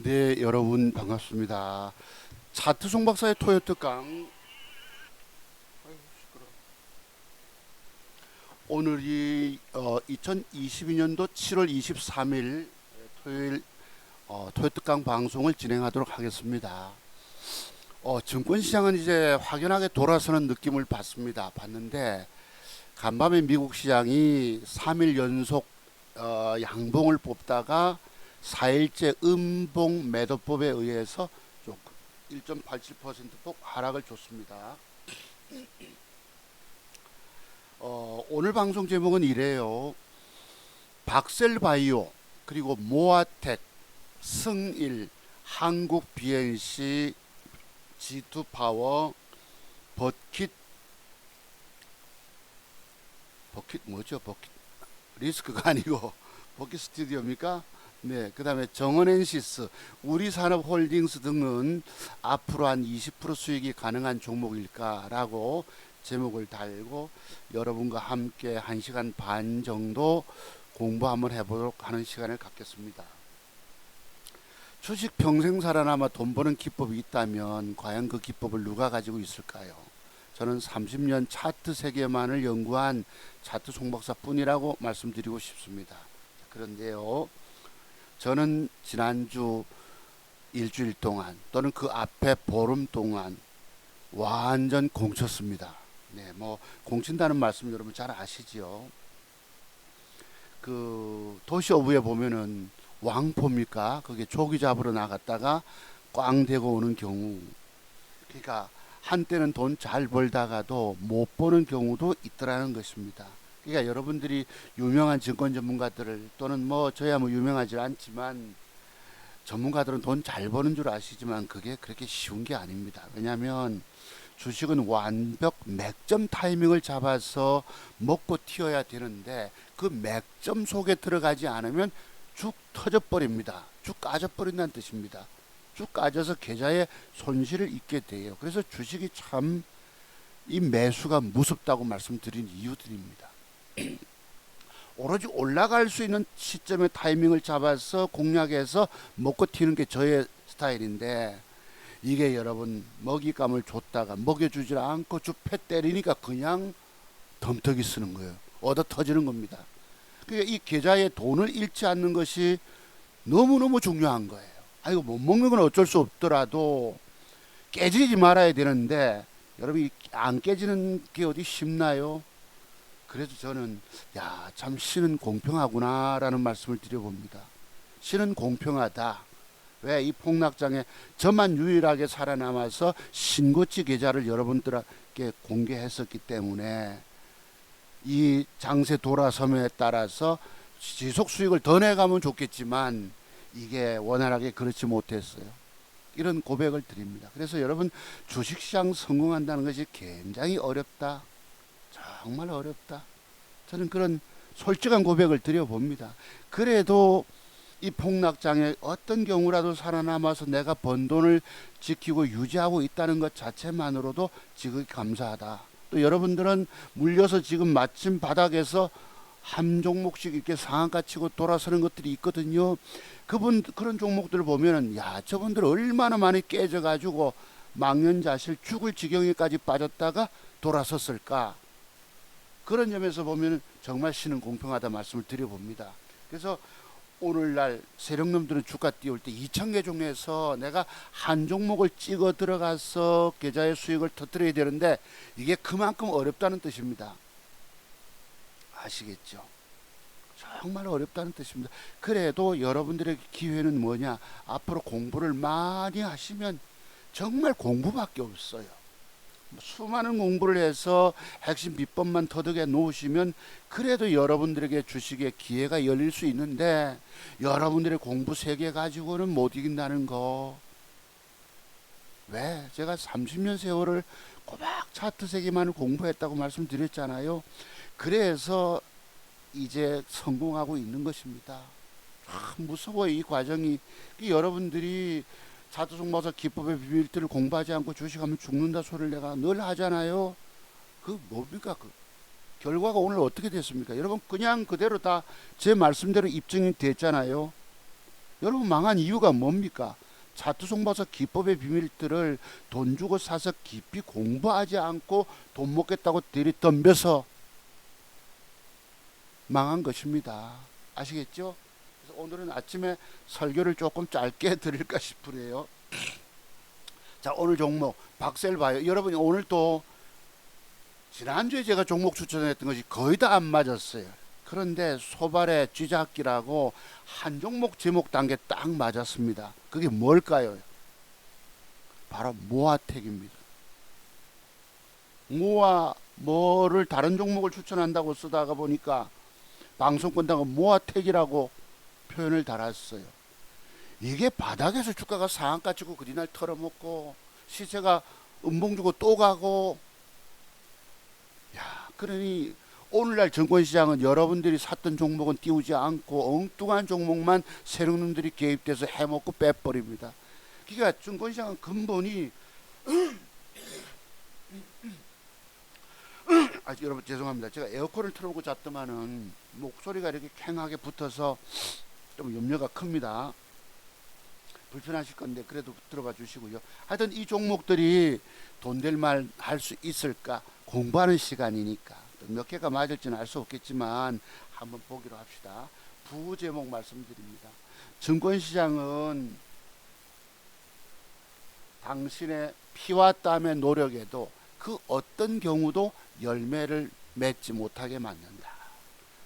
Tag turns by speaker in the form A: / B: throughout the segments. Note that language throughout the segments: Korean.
A: 네, 여러분 반갑습니다. 차트 송박사의 토요특강. 오늘이 2022년도 7월 23일 토요일 토요특강 방송을 진행하도록 하겠습니다. 증권시장은 이제 확연하게 돌아서는 느낌을 봤는데 간밤에 미국 시장이 3일 연속 양봉을 뽑다가 4일째 음봉 매도법에 의해서 조금 1.87%폭 하락을 줬습니다. 오늘 방송 제목은 이래요. 박셀바이오 그리고 모아텍, 승일, 한국 BNC, G2파워, 버킷 뭐죠? 버킷 리스크가 아니고 버킷 스튜디오입니까? 네, 그 다음에 정은엔시스, 우리산업홀딩스 등은 앞으로 한 20% 수익이 가능한 종목일까라고 제목을 달고 여러분과 함께 1시간 반 정도 공부 한번 해보도록 하는 시간을 갖겠습니다. 주식 평생 살아남아 돈 버는 기법이 있다면 과연 그 기법을 누가 가지고 있을까요? 저는 30년 차트 세계만을 연구한 차트 송박사뿐이라고 말씀드리고 싶습니다. 그런데요, 저는 지난주 일주일 동안 또는 그 앞에 보름 동안 완전 공쳤습니다. 네, 뭐 공친다는 말씀 여러분 잘 아시죠? 그 도시 오브에 보면은 왕포입니까? 그게 조기 잡으러 나갔다가 꽝 대고 오는 경우. 그러니까 한때는 돈 잘 벌다가도 못 버는 경우도 있더라는 것입니다. 그러니까 여러분들이 유명한 증권 전문가들을 또는 뭐 저야 뭐 유명하지 않지만 전문가들은 돈 잘 버는 줄 아시지만 그게 그렇게 쉬운 게 아닙니다. 왜냐하면 주식은 완벽 맥점 타이밍을 잡아서 먹고 튀어야 되는데 그 맥점 속에 들어가지 않으면 쭉 터져버립니다. 쭉 까져버린다는 뜻입니다. 쭉 까져서 계좌에 손실을 입게 돼요. 그래서 주식이 참 이 매수가 무섭다고 말씀드린 이유들입니다. 오로지 올라갈 수 있는 시점의 타이밍을 잡아서 공략해서 먹고 튀는 게 저의 스타일인데 이게 여러분 먹잇감을 줬다가 먹여주질 않고 주패 때리니까 그냥 덤터기 쓰는 거예요. 얻어 터지는 겁니다. 그러니까 이 계좌에 돈을 잃지 않는 것이 너무너무 중요한 거예요. 아이고 못 먹는 건 어쩔 수 없더라도 깨지지 말아야 되는데 여러분 안 깨지는 게 어디 쉽나요? 그래서 저는 참 신은 공평하구나라는 말씀을 드려봅니다. 신은 공평하다. 왜? 이 폭락장에 저만 유일하게 살아남아서 신고치 계좌를 여러분들에게 공개했었기 때문에 이 장세 돌아섬에 따라서 지속 수익을 더 내가면 좋겠지만 이게 원활하게 그렇지 못했어요. 이런 고백을 드립니다. 그래서 여러분 주식시장 성공한다는 것이 굉장히 어렵다. 정말 어렵다. 저는 그런 솔직한 고백을 드려봅니다. 그래도 이 폭락장에 어떤 경우라도 살아남아서 내가 번 돈을 지키고 유지하고 있다는 것 자체만으로도 지극히 감사하다. 또 여러분들은 물려서 지금 마침 바닥에서 한 종목씩 이렇게 상한가 치고 돌아서는 것들이 있거든요. 그런 종목들을 보면은 저분들 얼마나 많이 깨져가지고 망연자실 죽을 지경에까지 빠졌다가 돌아섰을까. 그런 점에서 보면 정말 신은 공평하다 말씀을 드려봅니다. 그래서 오늘날 세력놈들은 주가 띄울 때 2,000개 중에서 내가 한 종목을 찍어 들어가서 계좌의 수익을 터뜨려야 되는데 이게 그만큼 어렵다는 뜻입니다. 아시겠죠? 정말 어렵다는 뜻입니다. 그래도 여러분들의 기회는 뭐냐? 앞으로 공부를 많이 하시면 정말 공부밖에 없어요. 수많은 공부를 해서 핵심 비법만 터득해 놓으시면 그래도 여러분들에게 주식의 기회가 열릴 수 있는데 여러분들의 공부 세계 가지고는 못 이긴다는 거. 왜? 제가 30년 세월을 꼬박 차트 세계만을 공부했다고 말씀드렸잖아요. 그래서 이제 성공하고 있는 것입니다. 참 무서워요, 이 과정이. 여러분들이 차트 송박사 기법의 비밀들을 공부하지 않고 주식하면 죽는다 소리를 내가 늘 하잖아요. 그 뭡니까? 그 결과가 오늘 어떻게 됐습니까? 여러분 그냥 그대로 다 제 말씀대로 입증이 됐잖아요. 여러분 망한 이유가 뭡니까? 차트송 봐서 기법의 비밀들을 돈 주고 사서 깊이 공부하지 않고 돈 먹겠다고 들이덤벼서 망한 것입니다. 아시겠죠? 그래서 오늘은 아침에 설교를 조금 짧게 드릴까 싶으네요. 자, 오늘 종목 박셀 바이오. 여러분 오늘 또 지난주에 제가 종목 추천했던 것이 거의 다 안 맞았어요. 그런데 소발의 쥐잡기라고 한 종목 제목 단계 딱 맞았습니다. 그게 뭘까요? 바로 모아텍입니다. 뭐를 다른 종목을 추천한다고 쓰다가 보니까 방송 끝나고 모아텍이라고 표현을 달았어요. 이게 바닥에서 주가가 상한가 치고 그리날 털어먹고 시세가 음봉 주고 또 가고, 야, 그러니 오늘날 증권시장은 여러분들이 샀던 종목은 띄우지 않고 엉뚱한 종목만 세력놈들이 개입돼서 해먹고 빼버립니다. 그러니까 증권시장은 근본이 여러분 죄송합니다. 제가 에어컨을 틀어놓고 잤더만은 목소리가 이렇게 캥하게 붙어서 좀 염려가 큽니다. 불편하실 건데 그래도 들어봐 주시고요. 하여튼 이 종목들이 돈 될 말 할 수 있을까? 공부하는 시간이니까 몇 개가 맞을지는 알 수 없겠지만 한번 보기로 합시다. 부제목 말씀드립니다. 증권시장은 당신의 피와 땀의 노력에도 그 어떤 경우도 열매를 맺지 못하게 만든다.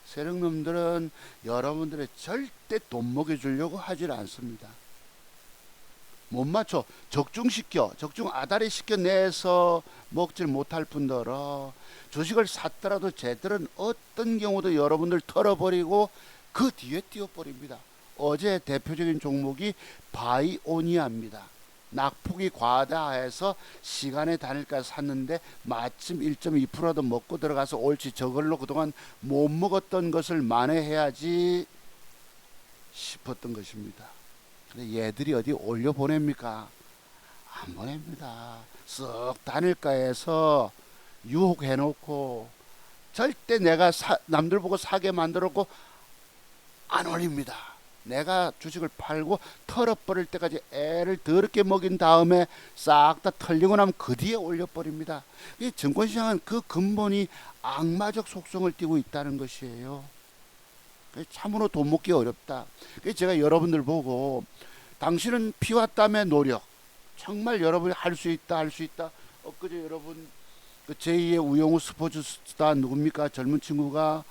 A: 세력놈들은 여러분들의 절대 돈 먹여주려고 하질 않습니다. 못 맞춰 적중 아다리 시켜내서 먹질 못할 뿐더러 주식을 샀더라도 쟤들은 어떤 경우도 여러분들 털어버리고 그 뒤에 띄워버립니다. 어제 대표적인 종목이 바이오니아입니다. 낙폭이 과다해서 시간에 다닐까 샀는데 마침 1.2%도 먹고 들어가서 옳지, 저걸로 그동안 못 먹었던 것을 만회해야지 싶었던 것입니다. 근데 얘들이 어디 올려 보냅니까? 안 보냅니다. 쓱 다닐까해서 유혹해 놓고 절대 내가 남들 보고 사게 만들었고 안 올립니다. 내가 주식을 팔고 털어버릴 때까지 애를 더럽게 먹인 다음에 싹 다 털리고 나면 그 뒤에 올려버립니다. 이 증권시장은 그 근본이 악마적 속성을 띠고 있다는 것이에요. 참으로 돈 먹기 어렵다. 제가 여러분들 보고 당신은 피와 땀의 노력, 정말 여러분이 할 수 있다 할 수 있다. 엊그제 여러분 그 제2의 우영우 스포츠스타 누굽니까? 젊은 친구가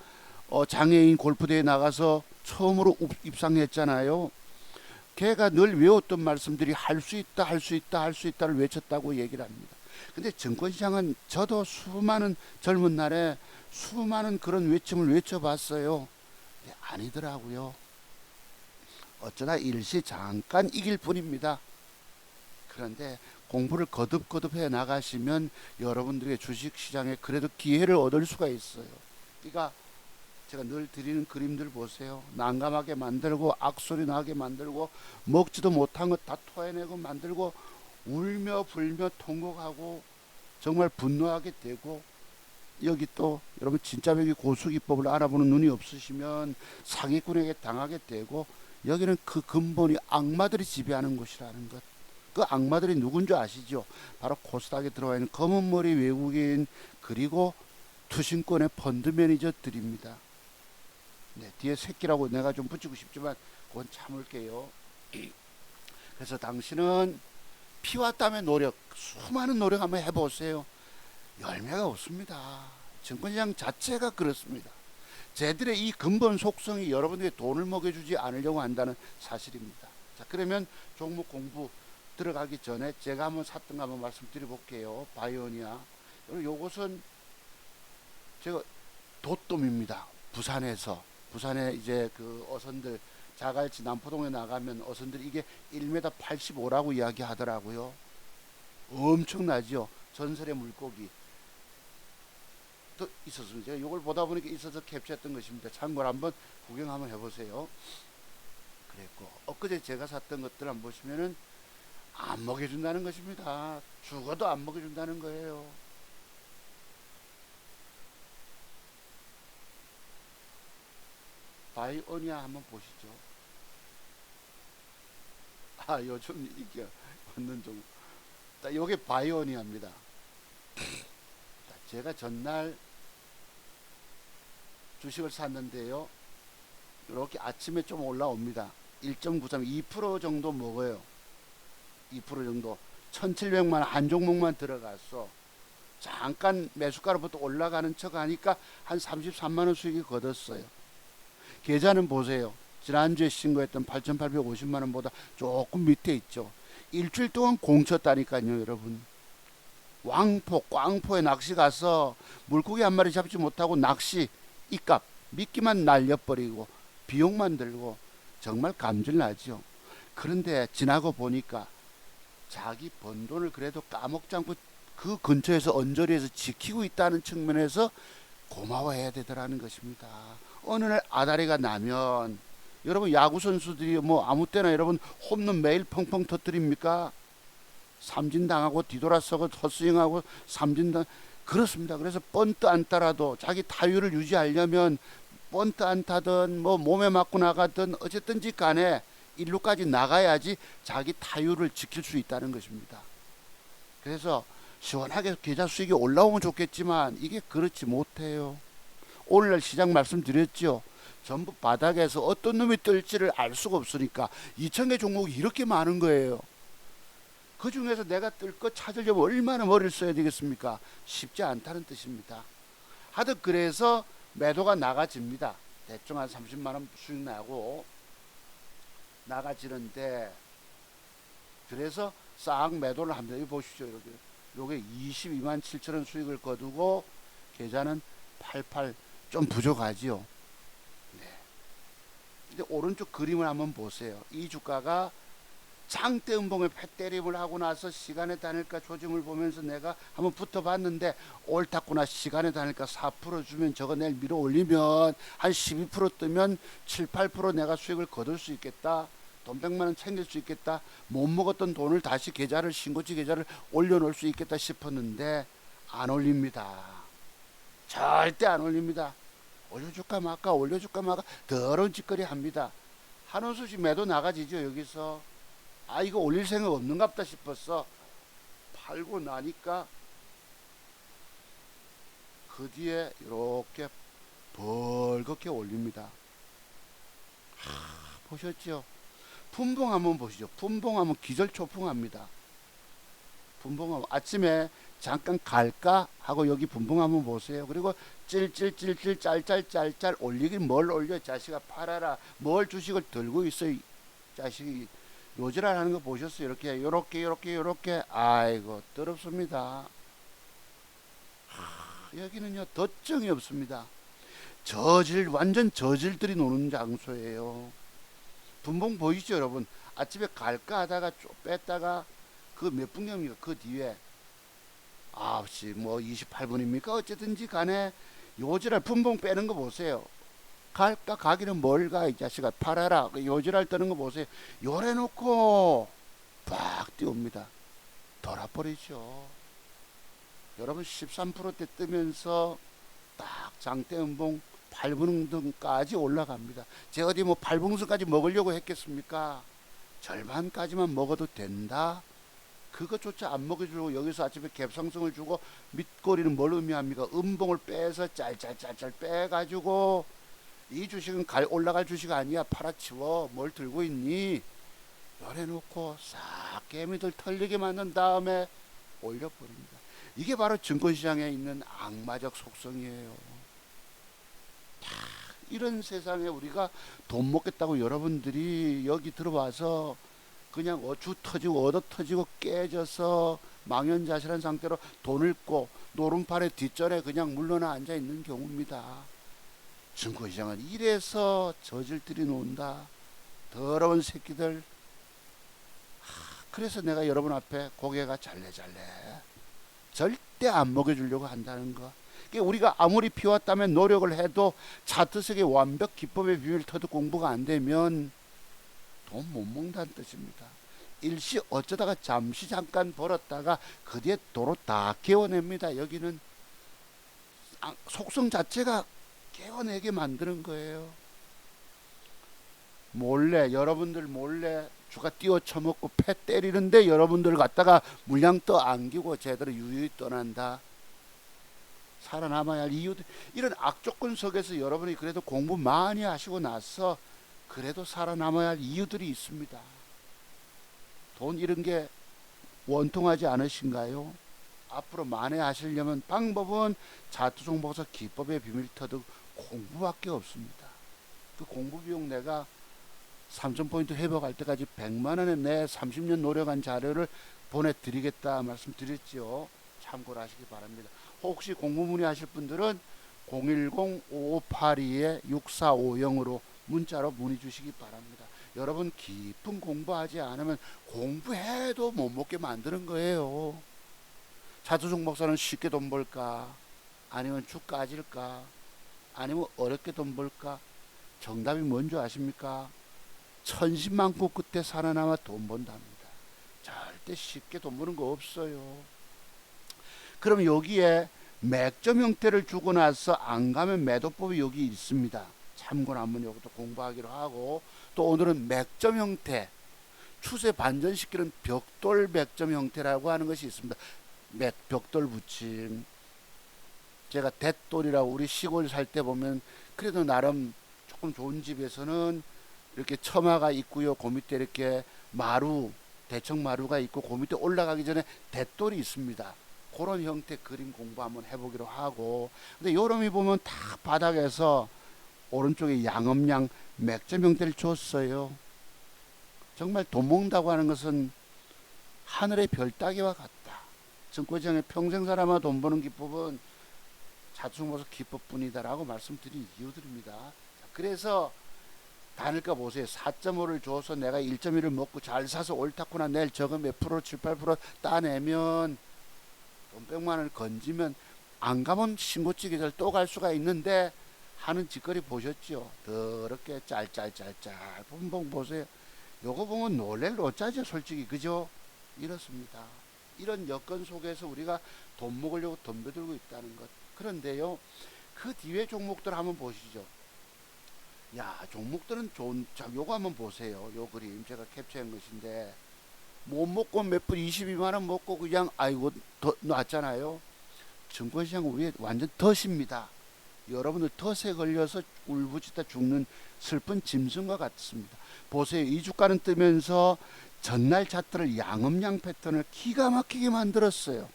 A: 장애인 골프대회에 나가서 처음으로 입상했잖아요. 걔가 늘 외웠던 말씀들이 할 수 있다 할 수 있다 할 수 있다를 외쳤다고 얘기를 합니다. 근데 증권시장은 저도 수많은 젊은 날에 수많은 그런 외침을 외쳐봤어요. 근데 아니더라고요. 어쩌다 일시 잠깐 이길 뿐입니다. 그런데 공부를 거듭거듭 해 나가시면 여러분들의 주식시장에 그래도 기회를 얻을 수가 있어요. 그러니까 제가 늘 드리는 그림들 보세요. 난감하게 만들고 악소리 나게 만들고 먹지도 못한 것 다 토해내고 만들고 울며 불며 통곡하고 정말 분노하게 되고, 여기 또 여러분 진짜 여기 고수기법을 알아보는 눈이 없으시면 사기꾼에게 당하게 되고, 여기는 그 근본이 악마들이 지배하는 곳이라는 것. 그 악마들이 누군지 아시죠? 바로 코스닥에 들어와 있는 검은머리 외국인 그리고 투신권의 펀드 매니저들입니다. 네, 뒤에 새끼라고 내가 좀 붙이고 싶지만 그건 참을게요. 그래서 당신은 피와 땀의 노력, 수많은 노력 한번 해보세요. 열매가 없습니다. 증권시장 자체가 그렇습니다. 쟤들의 이 근본 속성이 여러분에게 돈을 먹여주지 않으려고 한다는 사실입니다. 자, 그러면 종목 공부 들어가기 전에 제가 한번 샀던 거 한번 말씀드려 볼게요. 바이오니아. 요것은 제가 도톰입니다. 부산에 이제 그 어선들 자갈치 남포동에 나가면 어선들 이게 1m 85라고 이야기하더라고요. 엄청나죠. 전설의 물고기. 또 있었습니다. 제가 이걸 보다 보니까 있어서 캡처했던 것입니다. 참고로 한번 구경 한번 해보세요. 그랬고 엊그제 제가 샀던 것들 한번 보시면은 안 먹여준다는 것입니다. 죽어도 안 먹여준다는 거예요. 바이오니아 한번 보시죠. 요즘 이게 얻는 종. 요게 바이오니아입니다. 제가 전날 주식을 샀는데요. 이렇게 아침에 좀 올라옵니다. 1.93, 2% 정도 먹어요. 2% 정도. 1700만 한 종목만 들어갔어. 잠깐 매수가로부터 올라가는 척 하니까 한 33만원 수익이 거뒀어요. 계좌는 보세요. 지난주에 신고했던 8,850만원보다 조금 밑에 있죠. 일주일 동안 공쳤다니까요, 여러분. 왕포, 꽝포에 낚시 가서 물고기 한 마리 잡지 못하고 낚시, 이값, 미끼만 날려버리고 비용만 들고 정말 감질나죠. 그런데 지나고 보니까 자기 번 돈을 그래도 까먹지 않고 그 근처에서 언저리에서 지키고 있다는 측면에서 고마워해야 되더라는 것입니다. 어느 날 아다리가 나면 여러분 야구 선수들이 뭐 아무 때나 여러분 홈런 매일 펑펑 터뜨립니까? 삼진 당하고 뒤돌아서고 헛스윙하고 삼진 당 그렇습니다. 그래서 번트 안타라도 자기 타율을 유지하려면 번트 안타든 뭐 몸에 맞고 나가든 어쨌든지 간에 일루까지 나가야지 자기 타율을 지킬 수 있다는 것입니다. 그래서 시원하게 계좌 수익이 올라오면 좋겠지만 이게 그렇지 못해요. 오늘날 시장 말씀드렸죠. 전부 바닥에서 어떤 놈이 뜰지를 알 수가 없으니까 2,000개 종목이 이렇게 많은 거예요. 그 중에서 내가 뜰 거 찾으려면 얼마나 머리를 써야 되겠습니까? 쉽지 않다는 뜻입니다. 하듯 그래서 매도가 나가집니다. 대충 한 30만원 수익 나고 나가지는데 그래서 싹 매도를 합니다. 이거 보십시오. 이렇게. 요게 22만 7천원 수익을 거두고 계좌는 88 좀 부족하지요. 네. 근데 오른쪽 그림을 한번 보세요. 이 주가가 장대 음봉에 패때림을 하고 나서 시간에 다닐까 조짐을 보면서 내가 한번 붙어봤는데 옳았구나. 시간에 다닐까 4% 주면 저거 내일 밀어 올리면 한 12% 뜨면 7, 8% 내가 수익을 거둘 수 있겠다. 돈 100만원 챙길 수 있겠다. 못 먹었던 돈을 다시 계좌를 신고치 계좌를 올려놓을 수 있겠다 싶었는데 안 올립니다. 절대 안 올립니다. 올려줄까 말까 올려줄까 말까 더러운 짓거리 합니다. 한원수씩 매도 나가지죠. 여기서 아 이거 올릴 생각 없는갑다 싶었어. 팔고 나니까 그 뒤에 이렇게 벌겋게 올립니다. 보셨죠? 분봉 한번 보시죠. 분봉하면 기절초풍합니다. 분봉하면 아침에 잠깐 갈까 하고 여기 분봉 한번 보세요. 그리고 찔찔찔찔 짤짤짤짤 올리긴 뭘 올려. 자식아 팔아라. 뭘 주식을 들고 있어. 자식이 요지랄 하는 거 보셨어요? 이렇게 요렇게 아이고 더럽습니다. 여기는요 덧정이 없습니다. 완전 저질들이 노는 장소예요. 분봉 보이시죠 여러분? 아침에 갈까 하다가 쭉 뺐다가 그 몇 분경입니까? 그 뒤에 9시 뭐 28분입니까? 어쨌든지 간에 요지랄 분봉 빼는 거 보세요. 갈까 가기는 뭘 가 이 자식아 팔아라. 요지랄 뜨는 거 보세요. 요래 놓고 팍 띄웁니다. 돌아버리죠. 여러분 13%대 뜨면서 딱 장대 음봉 8분등까지 올라갑니다. 제가 어디 뭐 8분등까지 먹으려고 했겠습니까? 절반까지만 먹어도 된다. 그것조차 안 먹여주고 여기서 아침에 갭상승을 주고 밑꼬리는 뭘 의미합니까? 음봉을 빼서 짤짤짤짤 빼가지고 이 주식은 올라갈 주식 아니야. 팔아치워. 뭘 들고 있니? 열어놓고 싹 개미들 털리게 만든 다음에 올려버립니다. 이게 바로 증권시장에 있는 악마적 속성이에요. 이런 세상에 우리가 돈 먹겠다고 여러분들이 여기 들어와서 그냥 주 터지고 얻어 터지고 깨져서 망연자실한 상태로 돈을 꿔 노름판의 뒷전에 그냥 물러나 앉아 있는 경우입니다. 증권시장은 이래서 저질들이 논다. 더러운 새끼들. 그래서 내가 여러분 앞에 고개가 잘래잘래. 절대 안 먹여주려고 한다는 거. 우리가 아무리 피웠다면 노력을 해도 차트석의 완벽 기법의 비밀 터득 공부가 안 되면 돈 못 먹는다는 뜻입니다. 일시 어쩌다가 잠시 잠깐 벌었다가 그 뒤에 도로 다 개워냅니다. 여기는 속성 자체가 개워내게 만드는 거예요. 몰래, 여러분들 몰래 주가 띄워 쳐먹고 패 때리는데 여러분들 갖다가 물량 떠 안기고 제대로 유유히 떠난다. 살아남아야 할 이유들, 이런 악조건 속에서 여러분이 그래도 공부 많이 하시고 나서 그래도 살아남아야 할 이유들이 있습니다. 돈 이런 게 원통하지 않으신가요? 앞으로 만회하시려면 방법은 자투종목사 기법의 비밀 터득 공부밖에 없습니다. 그 공부 비용 내가 3,000포인트 회복할 때까지 100만원에 내 30년 노력한 자료를 보내드리겠다 말씀드렸죠. 참고를 하시기 바랍니다. 혹시 공부 문의하실 분들은 010-5582-6450으로 문자로 문의 주시기 바랍니다. 여러분 깊은 공부하지 않으면 공부해도 못 먹게 만드는 거예요. 자투종 목사는 쉽게 돈 벌까? 아니면 죽 까질까? 아니면 어렵게 돈 벌까? 정답이 뭔지 아십니까? 천신만고 끝에 살아남아 돈 번답니다. 절대 쉽게 돈 버는 거 없어요. 그럼 여기에 맥점 형태를 주고 나서 안 가면 매도법이 여기 있습니다. 참고로 한번 이것도 공부하기로 하고, 또 오늘은 맥점 형태, 추세 반전시키는 벽돌 맥점 형태라고 하는 것이 있습니다. 벽돌 붙임. 제가 대돌이라고 우리 시골 살 때 보면 그래도 나름 조금 좋은 집에서는 이렇게 처마가 있고요. 그 밑에 이렇게 마루, 대청 마루가 있고 그 밑에 올라가기 전에 대돌이 있습니다. 그런 형태 그림 공부 한번 해보기로 하고, 근데 요놈이 보면 딱 바닥에서 오른쪽에 양엄양 맥점 형태를 줬어요. 정말 돈 먹는다고 하는 것은 하늘의 별 따기와 같다. 증권시장에 평생 살아마 돈 버는 기법은 자충보서 기법뿐이다라고 말씀드린 이유들입니다. 그래서 단일가 보세요. 4.5를 줘서 내가 1.1을 먹고 잘 사서 옳다구나 내일 저거 몇 프로 7, 8% 따내면 돈 100만 원을 건지면 안 가면 신고찌개를 또 갈 수가 있는데 하는 짓거리 보셨죠? 더럽게 짤짤짤짤 분봉 보세요. 요거 보면 놀랄 노짜죠 솔직히. 그죠? 이렇습니다. 이런 여건 속에서 우리가 돈 먹으려고 덤벼들고 있다는 것. 그런데요, 그 뒤에 종목들 한번 보시죠. 야, 종목들은 좋은, 자, 요거 한번 보세요. 요 그림 제가 캡처한 것인데, 못 먹고 몇 분 22만원 먹고 그냥 아이고 더 놨잖아요. 증권시장 우리 완전 덫입니다. 여러분들 덫에 걸려서 울부짖다 죽는 슬픈 짐승과 같습니다. 보세요. 이 주가는 뜨면서 전날 차트를 양음양 패턴을 기가 막히게 만들었어요.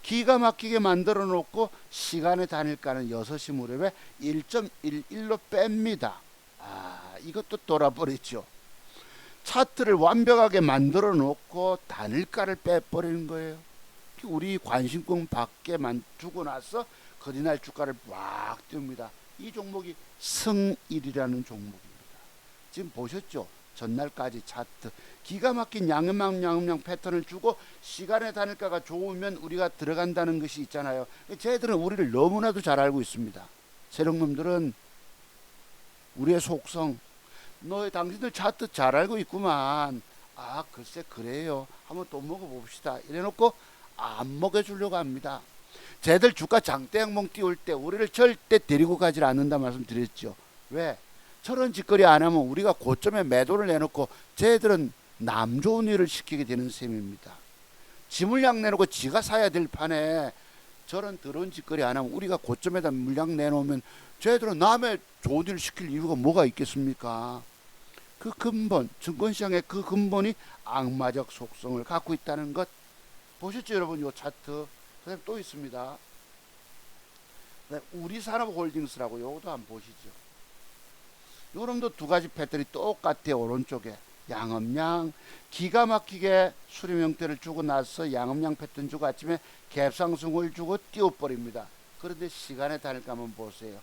A: 기가 막히게 만들어 놓고 시간의 단일가는 6시 무렵에 1.11로 뺍니다. 이것도 돌아버리죠. 차트를 완벽하게 만들어 놓고 단일가를 빼버리는 거예요. 우리 관심권 밖에 두고 나서 거리날 주가를 막 띄웁니다. 이 종목이 승일이라는 종목입니다. 지금 보셨죠? 전날까지 차트 기가 막힌 양음양 패턴을 주고 시간의 단일가가 좋으면 우리가 들어간다는 것이 있잖아요. 쟤들은 우리를 너무나도 잘 알고 있습니다. 세력놈들은 우리의 속성, 당신들 차트 잘 알고 있구만. 글쎄 그래요. 한번 또 먹어봅시다. 이래놓고 안 먹여주려고 합니다. 쟤들 주가 장대양봉 띄울 때 우리를 절대 데리고 가지 않는다 말씀드렸죠. 왜? 저런 짓거리 안 하면 우리가 고점에 매도를 내놓고 쟤들은 남 좋은 일을 시키게 되는 셈입니다. 지 물량 내놓고 지가 사야 될 판에 저런 더러운 짓거리 안 하면 우리가 고점에다 물량 내놓으면 쟤들은 남의 좋은 일을 시킬 이유가 뭐가 있겠습니까? 그 근본, 증권시장의 그 근본이 악마적 속성을 갖고 있다는 것 보셨죠 여러분? 요 차트 그다음에 또 있습니다. 우리산업홀딩스라고 요것도 한번 보시죠. 요놈도 두 가지 패턴이 똑같아요. 오른쪽에 양음양 기가 막히게 수렴 형태를 주고 나서 양음양 패턴 주고 아침에 갭상승을 주고 띄워버립니다. 그런데 시간의 단일가 한번 보세요.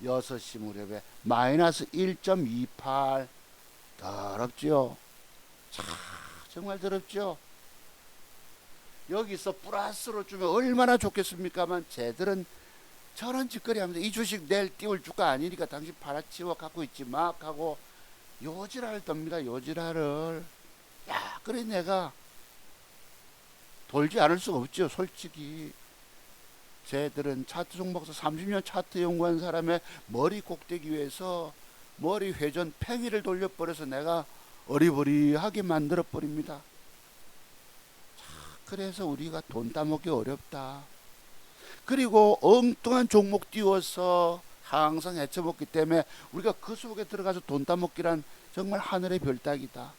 A: 6시 무렵에 마이너스 1.28 더럽죠. 정말 더럽죠. 여기서 플러스로 주면 얼마나 좋겠습니까만 쟤들은 저런 짓거리 하면서 이 주식 내일 띄울 주가 아니니까 당신 팔아치워 갖고 있지 막 하고 요지랄을 떱니다. 요지랄을. 그래 내가 돌지 않을 수가 없죠. 솔직히 쟤들은 차트 종목서 30년 차트 연구한 사람의 머리 꼭대기 위에서 머리 회전 팽이를 돌려버려서 내가 어리버리하게 만들어 버립니다. 그래서 우리가 돈 따먹기 어렵다. 그리고 엉뚱한 종목 띄워서 항상 헤쳐먹기 때문에 우리가 그 속에 들어가서 돈 따먹기란 정말 하늘의 별따기다.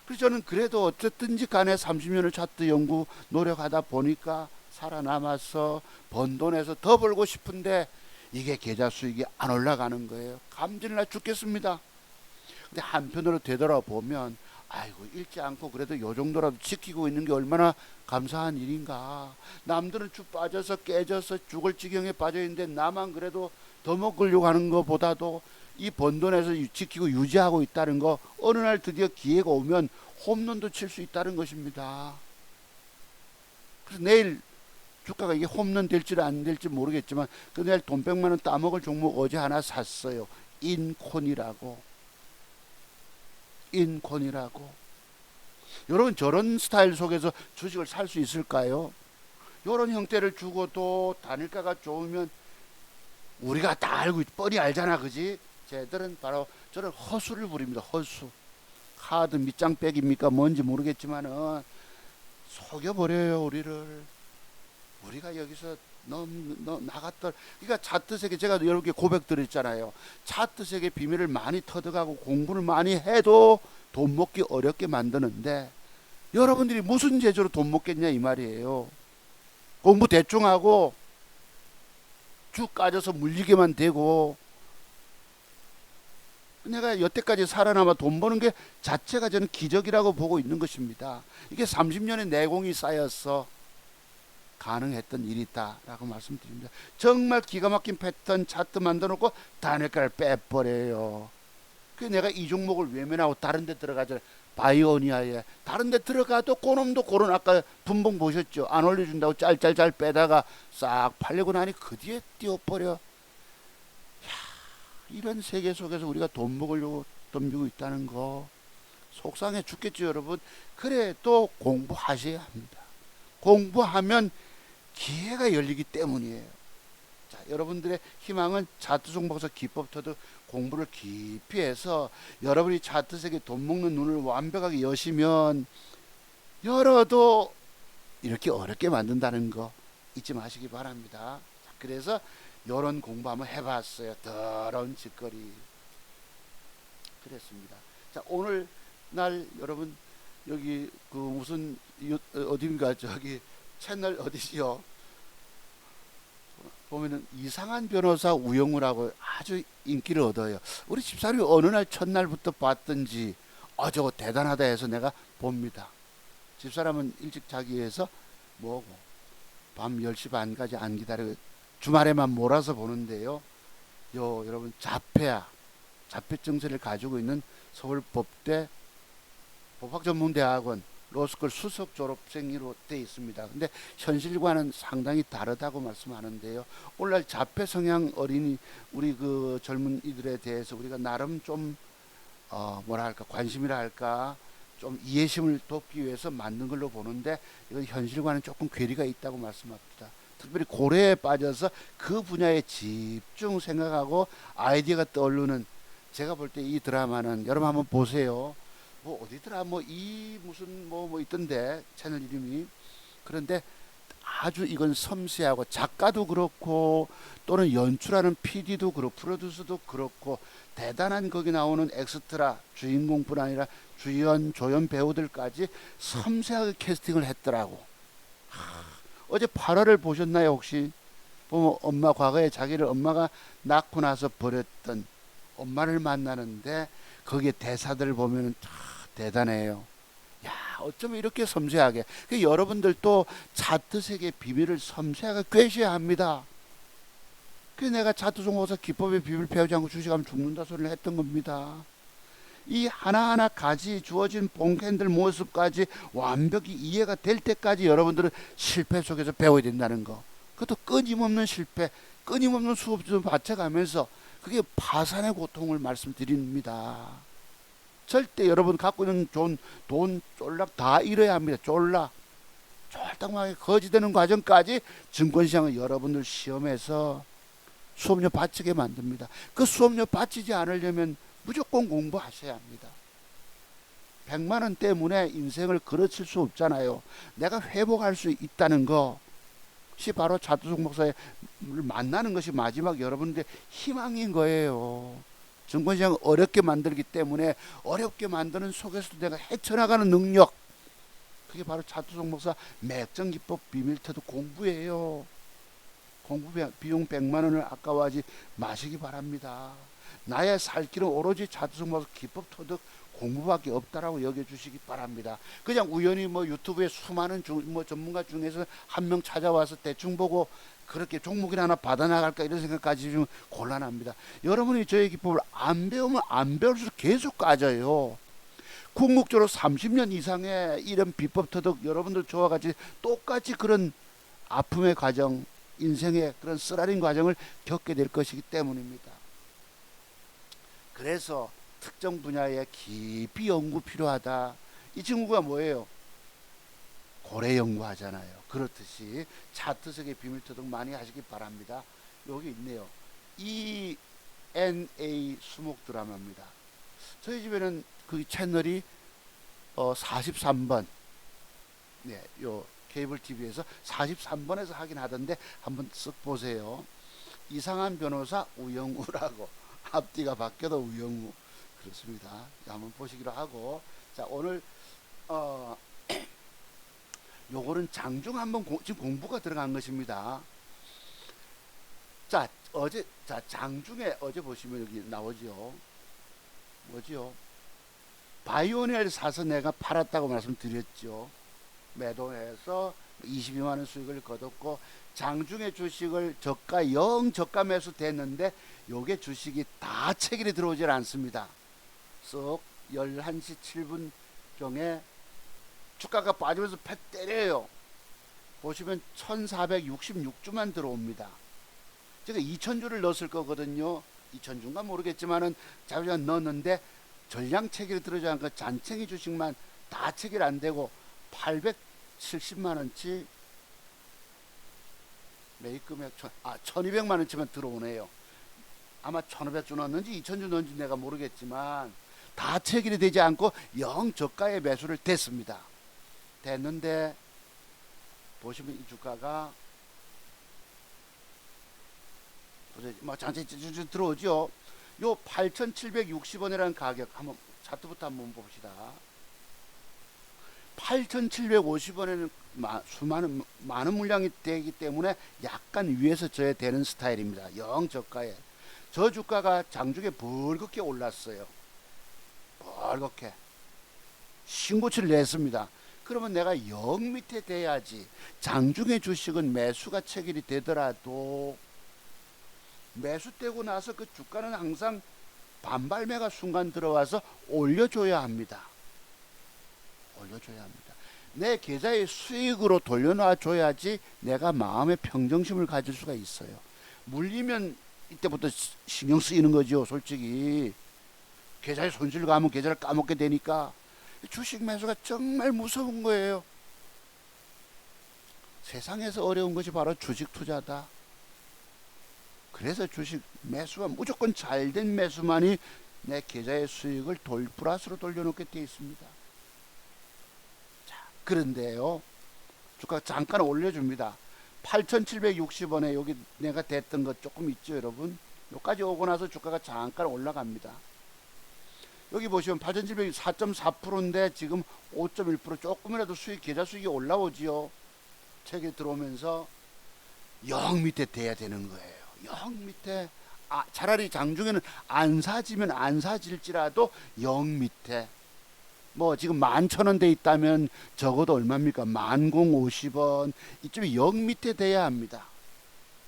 A: 그래서 저는 그래도 어쨌든지 간에 30년을 차트 연구 노력하다 보니까 살아남아서 번 돈에서 더 벌고 싶은데 이게 계좌 수익이 안 올라가는 거예요. 감질나 죽겠습니다. 근데 한편으로 되돌아보면 아이고 잃지 않고 그래도 요 정도라도 지키고 있는 게 얼마나 감사한 일인가. 남들은 쭉 빠져서 깨져서 죽을 지경에 빠져 있는데 나만 그래도 더 먹으려고 하는 것보다도 이 번 돈에서 지키고 유지하고 있다는 거, 어느 날 드디어 기회가 오면 홈런도 칠 수 있다는 것입니다. 그래서 내일 주가가 이게 홈런 될지 안 될지 모르겠지만 그 내일 돈 100만 원 따먹을 종목 어제 하나 샀어요. 인콘이라고. 여러분 저런 스타일 속에서 주식을 살 수 있을까요? 이런 형태를 주고도 단일가가 좋으면 우리가 다 알고 뻔히 알잖아, 그지? 쟤들은 바로 저런 허수를 부립니다. 허수. 카드 밑장 빼기입니까 뭔지 모르겠지만은 속여버려요 우리를. 우리가 여기서 나갔던, 그러니까 차트 세계, 제가 여러분께 고백 드렸잖아요. 차트 세계 비밀을 많이 터득하고 공부를 많이 해도 돈 먹기 어렵게 만드는데 여러분들이 무슨 재주로 돈 먹겠냐 이 말이에요. 공부 대충 하고 쭉 까져서 물리게만 되고, 내가 여태까지 살아남아 돈 버는 게 자체가 저는 기적이라고 보고 있는 것입니다. 이게 30년의 내공이 쌓여서 가능했던 일이다라고 말씀드립니다. 정말 기가 막힌 패턴 차트 만들어 놓고 단일가를 빼버려요. 그래서 내가 이 종목을 외면하고 다른 데 들어가잖아요. 바이오니아에 다른 데 들어가도 그놈도 그런, 아까 분봉 보셨죠? 안 올려준다고 짤짤짤 빼다가 싹 팔리고 나니 그 뒤에 띄워버려. 이런 세계 속에서 우리가 돈 먹으려고 덤비고 있다는 거 속상해 죽겠죠 여러분. 그래도 공부하셔야 합니다. 공부하면 기회가 열리기 때문이에요. 자, 여러분들의 희망은 차트 종목에서 기법 터득 공부를 깊이 해서 여러분이 차트 세계 돈 먹는 눈을 완벽하게 여시면 열어도 이렇게 어렵게 만든다는 거 잊지 마시기 바랍니다. 자, 그래서 이런 공부 한번 해봤어요. 더러운 짓거리. 그랬습니다. 자, 오늘 날 여러분 여기 그 무슨 어딘가 저기 채널 어디시요? 보면은 이상한 변호사 우영우라고 아주 인기를 얻어요. 우리 집사람이 어느 날 첫날부터 봤던지 저거 대단하다 해서 내가 봅니다. 집사람은 일찍 자기 위해서 뭐고 밤 10시 반까지 안 기다리고 주말에만 몰아서 보는데요. 여러분 자폐증세를 가지고 있는 서울법대 법학전문대학원 로스쿨 수석 졸업생으로 되어 있습니다. 근데 현실과는 상당히 다르다고 말씀하는데요. 오늘날 자폐 성향 어린이 우리 그 젊은이들에 대해서 우리가 나름 좀 뭐랄까 관심이라 할까 좀 이해심을 돕기 위해서 만든 걸로 보는데 이건 현실과는 조금 괴리가 있다고 말씀합니다. 특별히 고래에 빠져서 그 분야에 집중 생각하고 아이디어가 떠오르는, 제가 볼 때 이 드라마는 여러분 한번 보세요. 뭐 어디더라 이 무슨 뭐 있던데 채널 이름이. 그런데 아주 이건 섬세하고 작가도 그렇고 또는 연출하는 PD도 그렇고 프로듀서도 그렇고 대단한 거기 나오는 엑스트라 주인공뿐 아니라 주연 조연 배우들까지 섬세하게 캐스팅을 했더라고. 어제 8화를 보셨나요 혹시? 보면 엄마 과거에 자기를 엄마가 낳고 나서 버렸던 엄마를 만나는데 거기에 대사들을 보면 대단해요. 야, 어쩌면 이렇게 섬세하게. 여러분들도 차트 세계 비밀을 섬세하게 꿰셔야 합니다. 그래서 내가 차트 종목에서 기법의 비밀 배우지 않고 주식하면 죽는다 소리를 했던 겁니다. 이 하나하나 가지 주어진 본캔들 모습까지 완벽히 이해가 될 때까지 여러분들은 실패 속에서 배워야 된다는 거. 그것도 끊임없는 실패, 끊임없는 수업을 바쳐가면서 그게 파산의 고통을 말씀드립니다. 절대 여러분 갖고 있는 돈 쫄락 다 잃어야 합니다. 쫄락하게 거지되는 과정까지 증권시장은 여러분들 시험에서 수업료 바치게 만듭니다. 그 수업료 바치지 않으려면 무조건 공부하셔야 합니다. 100만 원 때문에 인생을 걸어칠 수 없잖아요. 내가 회복할 수 있다는 것이 바로 차두석 목사를 만나는 것이 마지막 여러분들의 희망인 거예요. 증권시장 어렵게 만들기 때문에 어렵게 만드는 속에서도 내가 헤쳐나가는 능력, 그게 바로 차두석 목사 매정기법 비밀터득 공부예요. 공부 비용 100만 원을 아까워하지 마시기 바랍니다. 나의 살 길은 오로지 차두석 목사 기법 터득 공부밖에 없다라고 여겨주시기 바랍니다. 그냥 우연히 뭐 유튜브에 수많은 뭐 전문가 중에서 한 명 찾아와서 대충 보고 그렇게 종목이나 하나 받아나갈까 이런 생각까지 좀 곤란합니다. 여러분이 저의 기법을 안 배우면 안 배울수록 계속 까져요. 궁극적으로 30년 이상의 이런 비법 터득, 여러분들 저와 같이 똑같이 그런 아픔의 과정, 인생의 그런 쓰라린 과정을 겪게 될 것이기 때문입니다. 그래서 특정 분야에 깊이 연구 필요하다. 이 친구가 뭐예요? 고래 연구하잖아요. 그렇듯이 차트석의 비밀 터득 많이 하시기 바랍니다. 여기 있네요. ENA 수목 드라마입니다. 저희 집에는 그 채널이 43번, 네, 요 케이블 TV에서 43번에서 하긴 하던데 한번 쓱 보세요. 이상한 변호사 우영우라고 앞뒤가 바뀌어도 우영우. 그렇습니다. 한번 보시기로 하고, 자 오늘 요거는 장중 한번 지금 공부가 들어간 것입니다. 자 어제 장중에 어제 보시면 여기 나오죠. 뭐지요? 바이오니엘 사서 내가 팔았다고 말씀드렸죠. 매도해서 22만 원 수익을 거뒀고, 장중에 주식을 저가 저가 매수 됐는데 요게 주식이 다 체결이 들어오질 않습니다. 썩 11시 7분 경에 주가가 빠지면서 팩 때려요. 보시면 1466주만 들어옵니다. 제가 2000주를 넣었을 거거든요. 2000주인가 모르겠지만은 자주간 넣었는데 전량 체결이 들어오지 않고 잔챙이 주식만 다 체결 안 되고 870만 원치 매입 금액 1200만 원치만 들어오네요. 아마 1500주 넣었는지 2000주 넣었는지 내가 모르겠지만 다 체결이 되지 않고 영 저가의 매수를 됐는데 보시면 이 주가가 뭐 잔뜩 들어오죠. 요 8,760원이라는 가격 한번 차트부터 한번 봅시다. 8,750원에는 많은 물량이 되기 때문에 약간 위에서 져야 되는 스타일입니다. 영 저가에 저 주가가 장중에 벌겋게 올랐어요. 벌겋게 신고치를 냈습니다. 그러면 내가 영 밑에 돼야지. 장중에 주식은 매수가 체결이 되더라도 매수되고 나서 그 주가는 항상 반발매가 순간 들어와서 올려줘야 합니다. 올려줘야 합니다. 내 계좌의 수익으로 돌려놔 줘야지 내가 마음의 평정심을 가질 수가 있어요. 물리면 이때부터 신경 쓰이는 거죠. 솔직히 계좌에 손실 가면 계좌를 까먹게 되니까 주식 매수가 정말 무서운 거예요. 세상에서 어려운 것이 바로 주식 투자다. 그래서 주식 매수가 무조건 잘된 매수만이 내 계좌의 수익을 플러스로 돌려놓게 되어 있습니다. 자, 그런데요, 주가 잠깐 올려줍니다. 8,760원에 여기 내가 됐던 것 조금 있죠, 여러분. 여기까지 오고 나서 주가가 잠깐 올라갑니다. 여기 보시면 8,700이 4.4%인데 지금 5.1% 조금이라도 계좌 수익이 올라오지요. 책에 들어오면서 영 밑에 돼야 되는 거예요. 영 밑에. 차라리 장중에는 안 사지면 안 사질지라도 영 밑에. 뭐 지금 11,000원 돼 있다면 적어도 얼마입니까? 1050원. 이쯤이 영 밑에 돼야 합니다.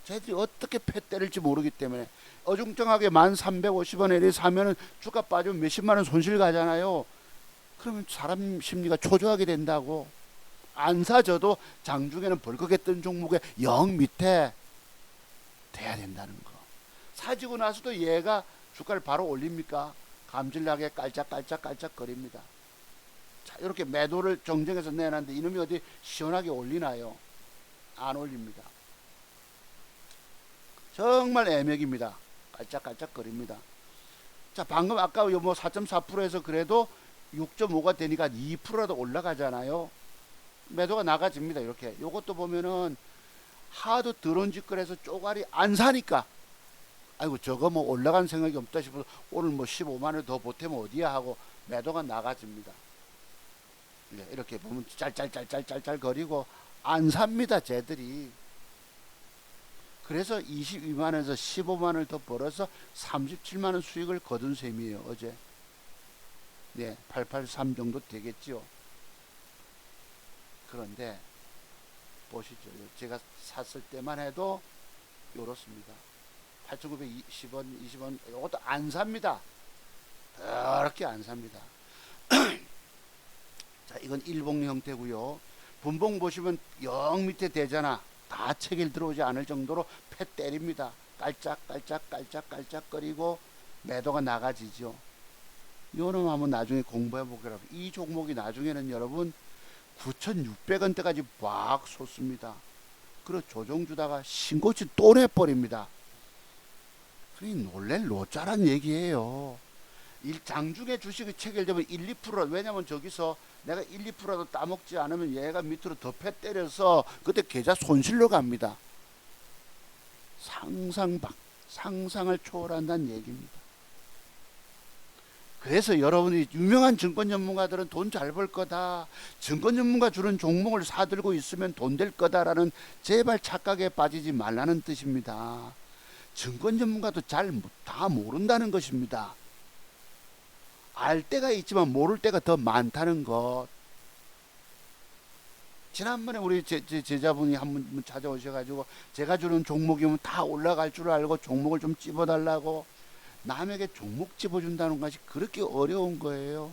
A: 저희들이 어떻게 패 때릴지 모르기 때문에 어중쩡하게 1350원에 이렇게 사면은 주가 빠지면 몇십만 원 손실 가잖아요. 그러면 사람 심리가 초조하게 된다고. 안 사져도 장중에는 벌겋게 뜬 종목에 영 밑에 돼야 된다는 거. 사지고 나서도 얘가 주가를 바로 올립니까? 감질나게 깔짝깔짝 거립니다. 자, 이렇게 매도를 정정해서 내놨는데 이놈이 어디 시원하게 올리나요? 안 올립니다. 정말 애매입니다. 깔짝깔짝거립니다. 자, 방금 아까 뭐 4.4%에서 그래도 6.5가 되니까 2%라도 올라가잖아요. 매도가 나가집니다. 이렇게. 요것도 보면은 하도 드론 짓거려서 쪼가리 안 사니까, 아이고 저거 뭐 올라간 생각이 없다 싶어서 오늘 뭐 15만원 더 보태면 어디야 하고 매도가 나가집니다. 이렇게 보면 짤짤짤짤짤짤 거리고 안 삽니다. 쟤들이. 그래서 22만원에서 15만원을 더 벌어서 37만원 수익을 거둔 셈이에요. 어제. 네, 883 정도 되겠죠. 그런데 보시죠. 제가 샀을 때만 해도 요렇습니다. 8,920원, 20원, 이것도 안 삽니다. 그렇게 안 삽니다. 자, 이건 일봉 형태고요. 분봉 보시면 영 밑에 되잖아. 다 체결 들어오지 않을 정도로 패 때립니다. 깔짝깔짝깔짝깔짝거리고 매도가 나가지죠. 요놈 한번 나중에 공부해 보게라. 이 종목이 나중에는 여러분 9,600원대까지 막 솟습니다. 그리고 조정 주다가 신고치 또 내버립니다. 그게 놀랄 노짜란 얘기예요. 장중에 주식이 체결되면 1, 2%, 왜냐면 저기서 내가 1, 2%라도 따먹지 않으면 얘가 밑으로 더 패 때려서 그때 계좌 손실로 갑니다. 상상을 초월한다는 얘기입니다. 그래서 여러분이 유명한 증권 전문가들은 돈 잘 벌 거다, 증권 전문가 주는 종목을 사들고 있으면 돈 될 거다라는 제발 착각에 빠지지 말라는 뜻입니다. 증권 전문가도 다 모른다는 것입니다. 알 때가 있지만 모를 때가 더 많다는 것. 지난번에 우리 제자분이 한 분 찾아오셔가지고 제가 주는 종목이면 다 올라갈 줄 알고 종목을 좀 찝어달라고, 남에게 종목 찝어준다는 것이 그렇게 어려운 거예요.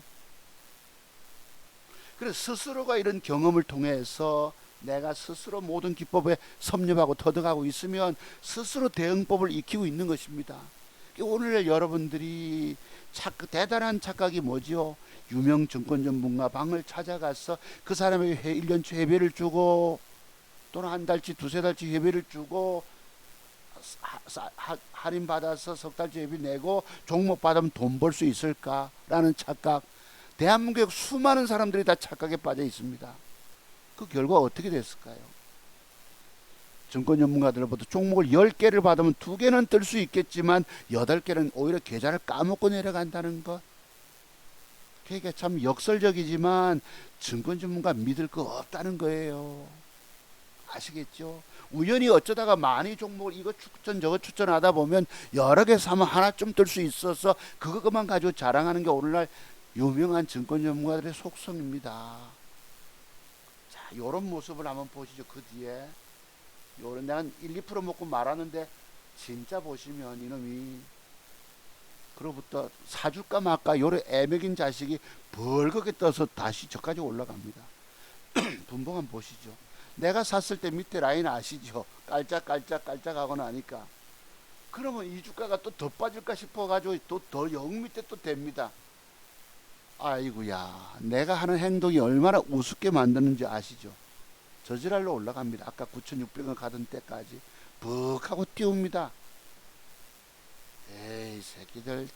A: 그래서 스스로가 이런 경험을 통해서 내가 스스로 모든 기법에 섭렵하고 터득하고 있으면 스스로 대응법을 익히고 있는 것입니다. 오늘 여러분들이 대단한 착각이 뭐지요? 유명 증권 전문가 방을 찾아가서 그 사람에게 1년치 회비를 주고 또는 한 달치 두세 달치 회비를 주고 할인 받아서 석 달치 회비 내고 종목 받으면 돈 벌 수 있을까라는 착각. 대한민국에 수많은 사람들이 다 착각에 빠져 있습니다. 그 결과 어떻게 됐을까요? 증권 전문가들보다 종목을 10개를 받으면 2개는 뜰 수 있겠지만 8개는 오히려 계좌를 까먹고 내려간다는 것. 그게 참 역설적이지만 증권 전문가 믿을 거 없다는 거예요. 아시겠죠? 우연히 어쩌다가 많이 종목을 이거 추천 저거 추천하다 보면 여러 개 사면 하나쯤 뜰 수 있어서 그것만 가지고 자랑하는 게 오늘날 유명한 증권 전문가들의 속성입니다. 자, 요런 모습을 한번 보시죠. 그 뒤에 요런 내가 1, 2% 먹고 말하는데 진짜 보시면 이놈이 그로부터 사줄까 말까 요런 애먹인 자식이 벌겋게 떠서 다시 저까지 올라갑니다. 분봉 한번 보시죠. 내가 샀을 때 밑에 라인 아시죠? 깔짝깔짝 하고 나니까 그러면 이 주가가 또 더 빠질까 싶어가지고 또 더 영 밑에 또 됩니다. 아이고야, 내가 하는 행동이 얼마나 우습게 만드는지 아시죠? 저지랄로 올라갑니다. 아까 9,600원 가던 때까지 벅 하고 띄웁니다. 에이 새끼들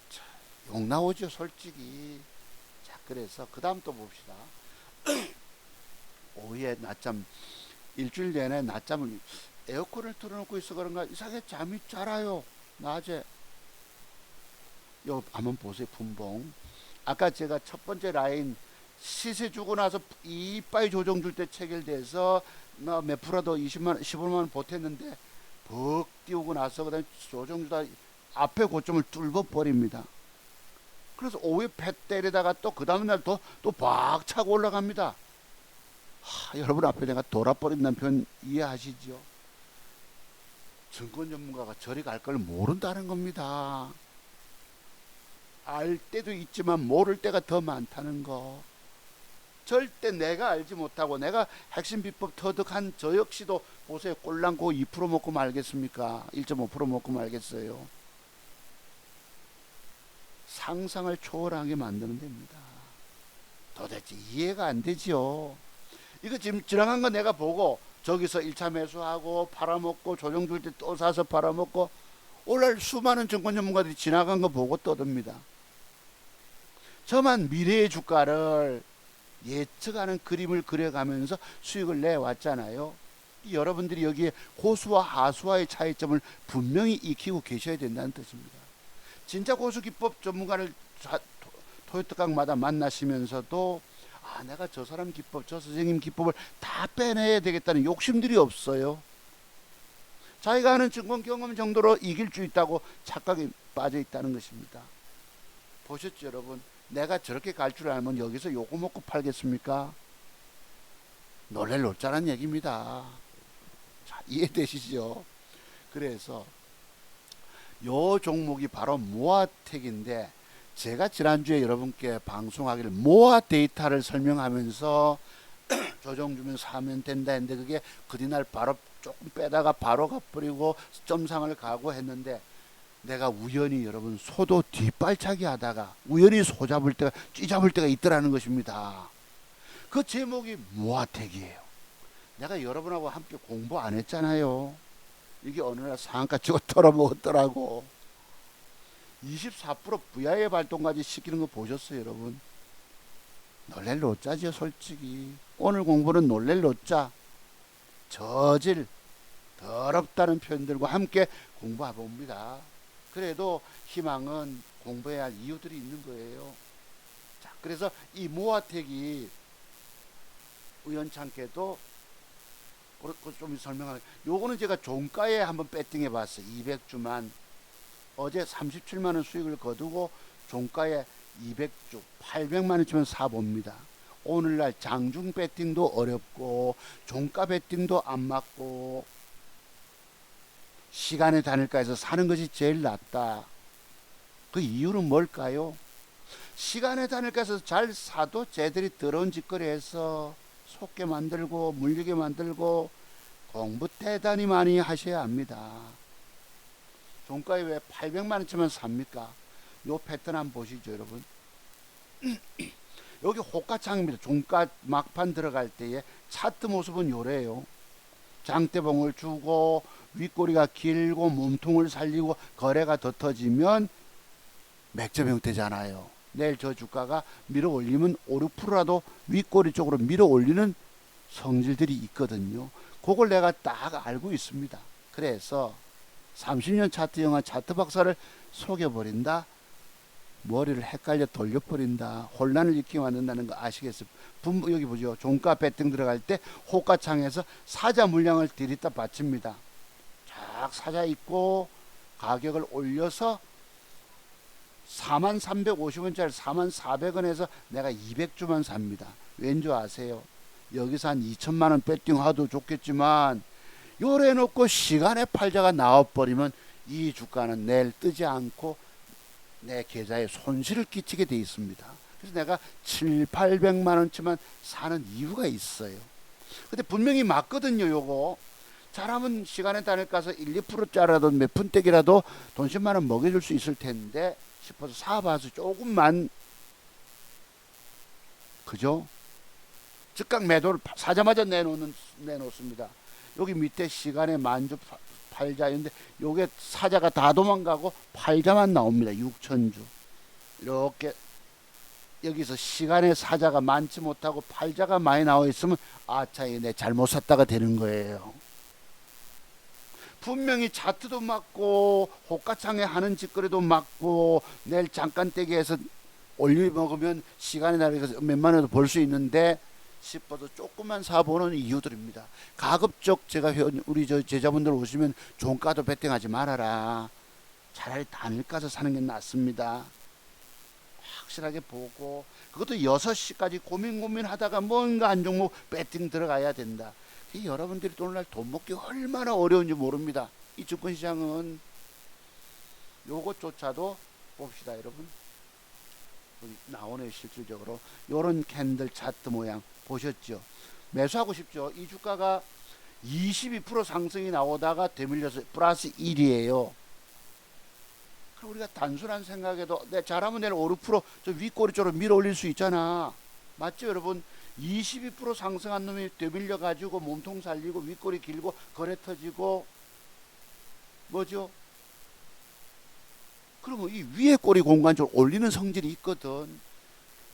A: 욕 나오죠 솔직히. 자, 그래서 그 다음 또 봅시다. 오후에 낮잠 일주일 내내 낮잠을 에어컨을 틀어놓고 있어 그런가 이상하게 잠이 잘 와요. 낮에 요 한번 보세요. 분봉. 아까 제가 첫 번째 라인 시세 주고 나서 이빠이 조정 줄 때 체결돼서 몇 프로도 20만 15만 보탰는데 벅 띄우고 나서 그다음에 조정 주다 앞에 고점을 뚫어 버립니다. 그래서 오후에 패 때리다가 또 그 다음날 또 박 차고 올라갑니다. 여러분 앞에 내가 돌아버린다는 표현 이해하시죠? 증권 전문가가 저리 갈 걸 모른다는 겁니다. 알 때도 있지만 모를 때가 더 많다는 거. 절대 내가 알지 못하고 내가 핵심 비법 터득한 저 역시도 보세요. 꼴랑고 2% 먹고 말겠습니까? 1.5% 먹고 말겠어요. 상상을 초월하게 만드는 됩니다. 도대체 이해가 안 되죠. 이거 지금 지나간 거 내가 보고 저기서 1차 매수하고 팔아먹고 조정 줄 때 또 사서 팔아먹고 오늘 수많은 증권 전문가들이 지나간 거 보고 떠듭니다. 저만 미래의 주가를 예측하는 그림을 그려가면서 수익을 내왔잖아요. 여러분들이 여기에 고수와 하수와의 차이점을 분명히 익히고 계셔야 된다는 뜻입니다. 진짜 고수 기법 전문가를 토요특강마다 만나시면서도 내가 저 사람 기법, 저 선생님 기법을 다 빼내야 되겠다는 욕심들이 없어요. 자기가 하는 증권 경험 정도로 이길 수 있다고 착각에 빠져 있다는 것입니다. 보셨죠, 여러분? 내가 저렇게 갈 줄 알면 여기서 요거 먹고 팔겠습니까? 놀랄 놀자란 얘기입니다. 자, 이해되시죠? 그래서 요 종목이 바로 모아텍인데, 제가 지난주에 여러분께 방송하기를 모아 데이터를 설명하면서 조정 주면 사면 된다 했는데, 그게 그날 바로 조금 빼다가 바로 가버리고 점상을 가고 했는데, 내가 우연히 여러분 소도 뒷발차기 하다가 우연히 소 잡을 때가 쥐 잡을 때가 있더라는 것입니다. 그 제목이 모아텍이에요. 내가 여러분하고 함께 공부 안 했잖아요. 이게 어느 날 상한가 치고 털어먹었더라고. 24% VI의 발동까지 시키는 거 보셨어요, 여러분? 놀랄 노짜지요, 솔직히. 오늘 공부는 놀랄 노짜, 저질, 더럽다는 표현들과 함께 공부해 봅니다. 그래도 희망은 공부해야 할 이유들이 있는 거예요. 자, 그래서 이 모아텍이 우연찮게도 좀 설명하면, 요거는 제가 종가에 한번 배팅해 봤어요. 200주만. 어제 37만원 수익을 거두고 종가에 200주 800만원치면 사봅니다. 오늘날 장중 배팅도 어렵고 종가 배팅도 안 맞고 시간의 단일가에서 사는 것이 제일 낫다. 그 이유는 뭘까요? 시간의 단일가에서 잘 사도 쟤들이 더러운 짓거리 해서 속게 만들고 물리게 만들고 공부 대단히 많이 하셔야 합니다. 종가에 왜 800만원치면 삽니까? 요 패턴 한번 보시죠, 여러분. 여기 호가창입니다. 종가 막판 들어갈 때의 차트 모습은 요래요. 장대봉을 주고 윗꼬리가 길고 몸통을 살리고 거래가 더 터지면 맥점 형태잖아요. 내일 저 주가가 밀어 올리면 5, 6%라도 윗꼬리 쪽으로 밀어 올리는 성질들이 있거든요. 그걸 내가 딱 알고 있습니다. 그래서 30년 차트 영화 차트 박사를 속여버린다, 머리를 헷갈려 돌려버린다, 혼란을 일으키게 만든다는 거 아시겠어요? 여기 보죠. 종가 배팅 들어갈 때 호가창에서 사자 물량을 들이다 받칩니다. 쫙 사자 있고 가격을 올려서 4350원짜리 4400원에서 내가 200주만 삽니다. 왠지 아세요? 여기서 한 2천만원 배팅하도 좋겠지만 요래 놓고 시간에 팔자가 나와버리면 이 주가는 내일 뜨지 않고 내 계좌에 손실을 끼치게 돼 있습니다. 그래서 내가 7, 800만원치만 사는 이유가 있어요. 근데 분명히 맞거든요. 요거 잘하면 시간에 단일가서 1, 2%짜리라도 몇 푼대기라도 돈 10만원 먹여줄 수 있을 텐데 싶어서 사봐서 조금만, 그죠? 즉각 매도를 사자마자 내놓습니다. 여기 밑에 시간에 만주 팔자인데 요게 사자가 다 도망가고 팔자만 나옵니다. 6천주. 이렇게 여기서 시간에 사자가 많지 못하고 팔자가 많이 나와 있으면 아차, 내 잘못 샀다가 되는 거예요. 분명히 차트도 맞고 호가창에 하는 짓거리도 맞고 내일 잠깐 떼기해서 올리 먹으면 시간에 나가서 몇만 원도 벌 수 있는데 싶어도 조금만 사보는 이유들입니다. 가급적 제가 우리 제자분들 오시면 종가도 베팅하지 말아라. 차라리 단일가서 사는 게 낫습니다. 확실하게 보고, 그것도 6시까지 고민하다가 뭔가 한 종목 배팅 들어가야 된다. 여러분들이 오늘날 돈 먹기 얼마나 어려운지 모릅니다. 이 증권시장은 요것조차도 봅시다, 여러분. 나오네요. 실질적으로 요런 캔들 차트 모양 보셨죠? 매수하고 싶죠? 이 주가가 22% 상승이 나오다가 되밀려서 플러스 1이에요. 그럼 우리가 단순한 생각에도 내 잘하면 내일 5, 6%저 윗꼬리 쪽으로 밀어 올릴 수 있잖아. 맞죠, 여러분? 22% 상승한 놈이 되밀려 가지고 몸통 살리고 윗꼬리 길고 거래 터지고 뭐죠? 그러면 이 위에 꼬리 공간적으로 올리는 성질이 있거든.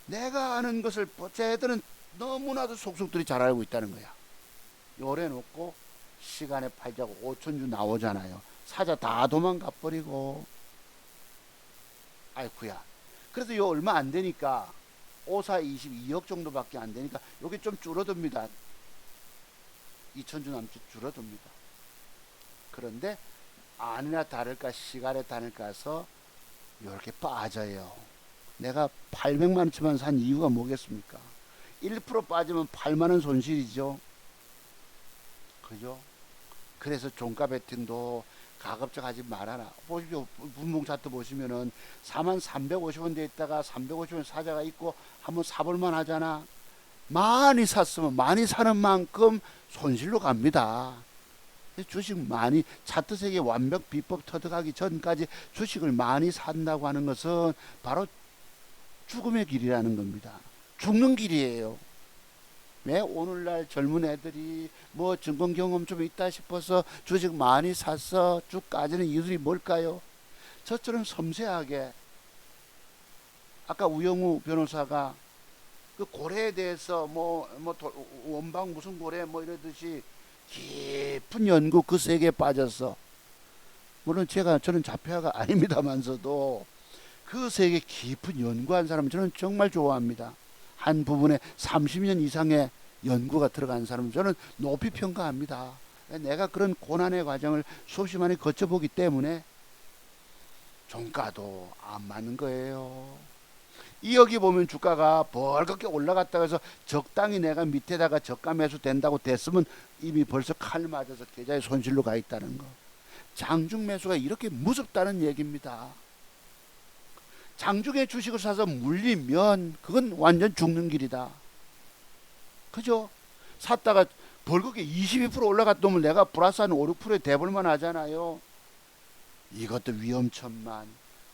A: 내가 아는 것을 쟤들은 너무나도 속속들이 잘 알고 있다는 거야. 요래 놓고 시간에 팔자고 5천주 나오잖아요. 사자 다 도망가 버리고. 아이쿠야. 그래서 요 얼마 안 되니까 5사 22억 정도밖에 안 되니까 요게 좀 줄어듭니다. 2천주 남짓 줄어듭니다. 그런데 아니나 다를까 시간에 다를까서 이렇게 빠져요. 내가 800만 원치만 산 이유가 뭐겠습니까? 1% 빠지면 8만 원 손실이죠. 그죠? 그래서 종가 베팅도 가급적 하지 말아라. 보십시오. 분봉 차트 보시면은 4만 350원 돼 있다가 350원 사자가 있고 한번 사볼만 하잖아. 많이 샀으면 많이 사는 만큼 손실로 갑니다. 주식 많이 차트 세계 완벽 비법 터득하기 전까지 주식을 많이 산다고 하는 것은 바로 죽음의 길이라는 겁니다. 죽는 길이에요. 왜 오늘날 젊은 애들이 뭐 증권 경험 좀 있다 싶어서 주식 많이 샀어 쭉 까지는 이유들이 뭘까요? 저처럼 섬세하게 아까 우영우 변호사가 그 고래에 대해서 원방 무슨 고래 뭐 이러듯이 깊은 연구 그 세계에 빠져서 물론 저는 자폐아가 아닙니다만서도 그 세계 깊은 연구한 사람은 저는 정말 좋아합니다. 한 부분에 30년 이상의 연구가 들어간 사람은 저는 높이 평가합니다. 내가 그런 고난의 과정을 수없이 많이 거쳐보기 때문에 종가도 안 맞는 거예요. 이 여기 보면 주가가 벌겋게 올라갔다고 해서 적당히 내가 밑에다가 저가 매수 된다고 됐으면 이미 벌써 칼 맞아서 계좌에 손실로 가 있다는 거. 장중 매수가 이렇게 무섭다는 얘기입니다. 장중에 주식을 사서 물리면 그건 완전 죽는 길이다. 그죠? 샀다가 벌겋게 22% 올라갔다면 내가 플러스 한 5, 6%에 대볼만 하잖아요. 이것도 위험천만.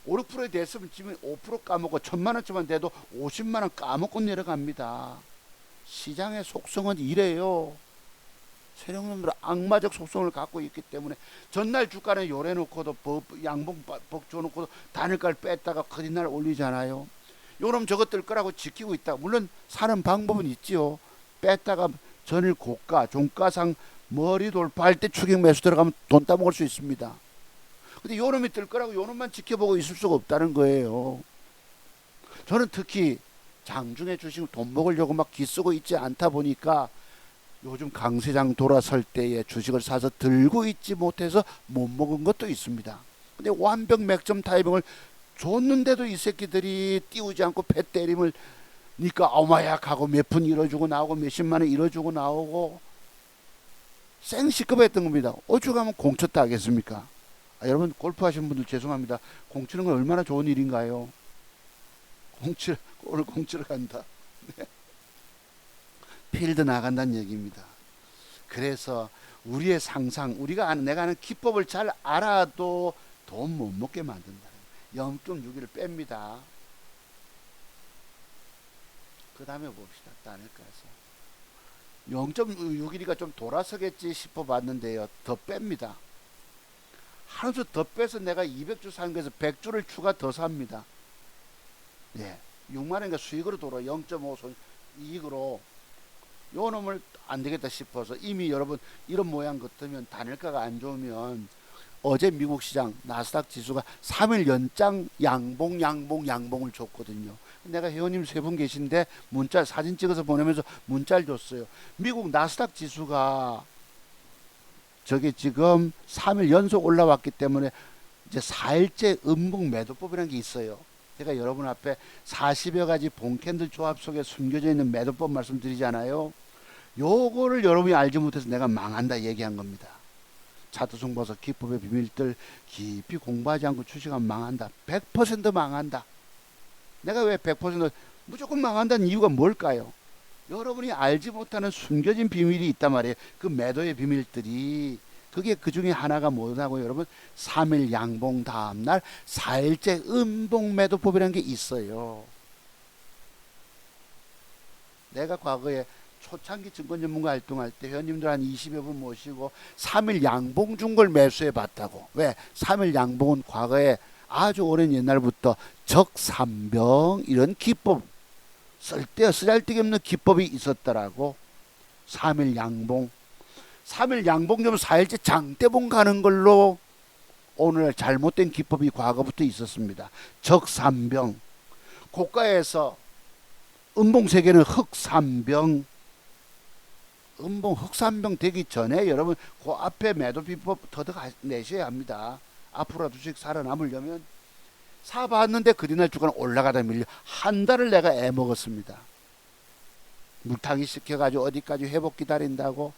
A: 5, 6%에 됐으면 지금 5% 까먹고 1,000만 원쯤만 돼도 50만 원 까먹고 내려갑니다. 시장의 속성은 이래요. 세력놈들은 악마적 속성을 갖고 있기 때문에 전날 주가는 요래 놓고도 양봉 줘놓고도 단일가를 뺐다가 거짓날 올리잖아요. 요놈 저것 뜰 거라고 지키고 있다. 물론 사는 방법은 있지요. 뺐다가 전일 고가 종가상 머리 돌파할 때 추격 매수 들어가면 돈 따먹을 수 있습니다. 근데 요놈이 뜰 거라고 요놈만 지켜보고 있을 수가 없다는 거예요. 저는 특히 장중에 주식 돈 먹으려고 막 기쓰고 있지 않다 보니까 요즘 강세장 돌아설 때에 주식을 사서 들고 있지 못해서 못 먹은 것도 있습니다. 근데 완벽 맥점 타이밍을 줬는데도 이 새끼들이 띄우지 않고 배 때림을 니까 어마약 하고 몇 푼 잃어주고 나오고 몇십만 원 잃어주고 나오고 생시급했던 겁니다. 어쩌가면 공쳤다 하겠습니까? 여러분 골프 하시는 분들 죄송합니다. 공치는 건 얼마나 좋은 일인가요? 오늘 공치러 간다. 네. 필드 나간다는 얘기입니다. 그래서 우리의 상상, 내가 아는 기법을 잘 알아도 돈 못 먹게 만든다. 0.61을 뺍니다. 그 다음에 봅시다. 단일가에서 0.61이가 좀 돌아서겠지 싶어 봤는데요. 더 뺍니다. 한 수 더 빼서 내가 200주 산 거에서 100주를 추가 더 삽니다. 예, 6만 원인가 수익으로 돌아 0.5 이익으로 요 놈을 안 되겠다 싶어서 이미 여러분 이런 모양 같으면 단일가가 안 좋으면 어제 미국 시장 나스닥 지수가 3일 연장 양봉을 줬거든요. 내가 회원님 3분 계신데 문자 사진 찍어서 보내면서 문자를 줬어요. 미국 나스닥 지수가 저게 지금 3일 연속 올라왔기 때문에 이제 4일째 음봉 매도법이라는 게 있어요. 제가 여러분 앞에 40여 가지 봉캔들 조합 속에 숨겨져 있는 매도법 말씀드리잖아요. 요거를 여러분이 알지 못해서 내가 망한다 얘기한 겁니다. 차트 송보서 기법의 비밀들 깊이 공부하지 않고 주식하면 망한다. 100% 망한다. 내가 왜 100% 무조건 망한다는 이유가 뭘까요? 여러분이 알지 못하는 숨겨진 비밀이 있단 말이에요. 그 매도의 비밀들이. 그게 그 중에 하나가 뭐라고 여러분? 3일 양봉 다음날 4일째 음봉 매도법이라는 게 있어요. 내가 과거에 초창기 증권 전문가 활동할 때 회원님들 한 20여 분 모시고 3일 양봉 준 걸 매수해 봤다고. 왜? 3일 양봉은 과거에 아주 오랜 옛날부터 적삼병 이런 기법 쓰잘데기 없는 기법이 있었더라고. 3일 양봉. 3일 양봉 좀 4일째 장대봉 가는 걸로 오늘 잘못된 기법이 과거부터 있었습니다. 적삼병. 고가에서 음봉세계는 흑삼병. 음봉 흑삼병 되기 전에 여러분 그 앞에 매도 비법 터득내셔야 합니다. 앞으로라도 주식 살아남으려면 사봤는데 그리날 주가는 올라가다 밀려 한 달을 내가 애먹었습니다. 물타기 시켜가지고 어디까지 회복 기다린다고.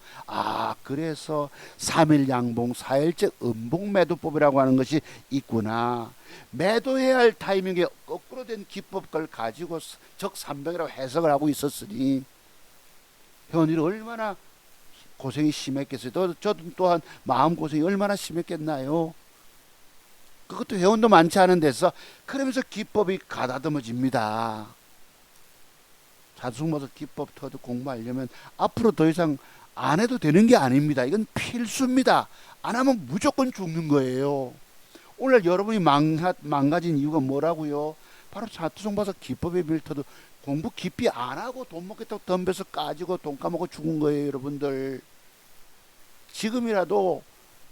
A: 그래서 3일 양봉 4일째 음봉 매도법이라고 하는 것이 있구나. 매도해야 할 타이밍에 거꾸로 된 기법을 가지고 적삼병이라고 해석을 하고 있었으니 현일 얼마나 고생이 심했겠어요. 저도 또한 마음고생이 얼마나 심했겠나요. 그것도 회원도 많지 않은 데서 그러면서 기법이 가다듬어집니다. 자숙모사 기법 터득 공부하려면 앞으로 더 이상 안 해도 되는 게 아닙니다. 이건 필수입니다. 안 하면 무조건 죽는 거예요. 오늘 여러분이 망가진 이유가 뭐라고요? 바로 자투성봐서 기법의 밀터도 공부 깊이 안 하고 돈 먹겠다고 덤벼서 까지고 돈 까먹고 죽은 거예요. 여러분들 지금이라도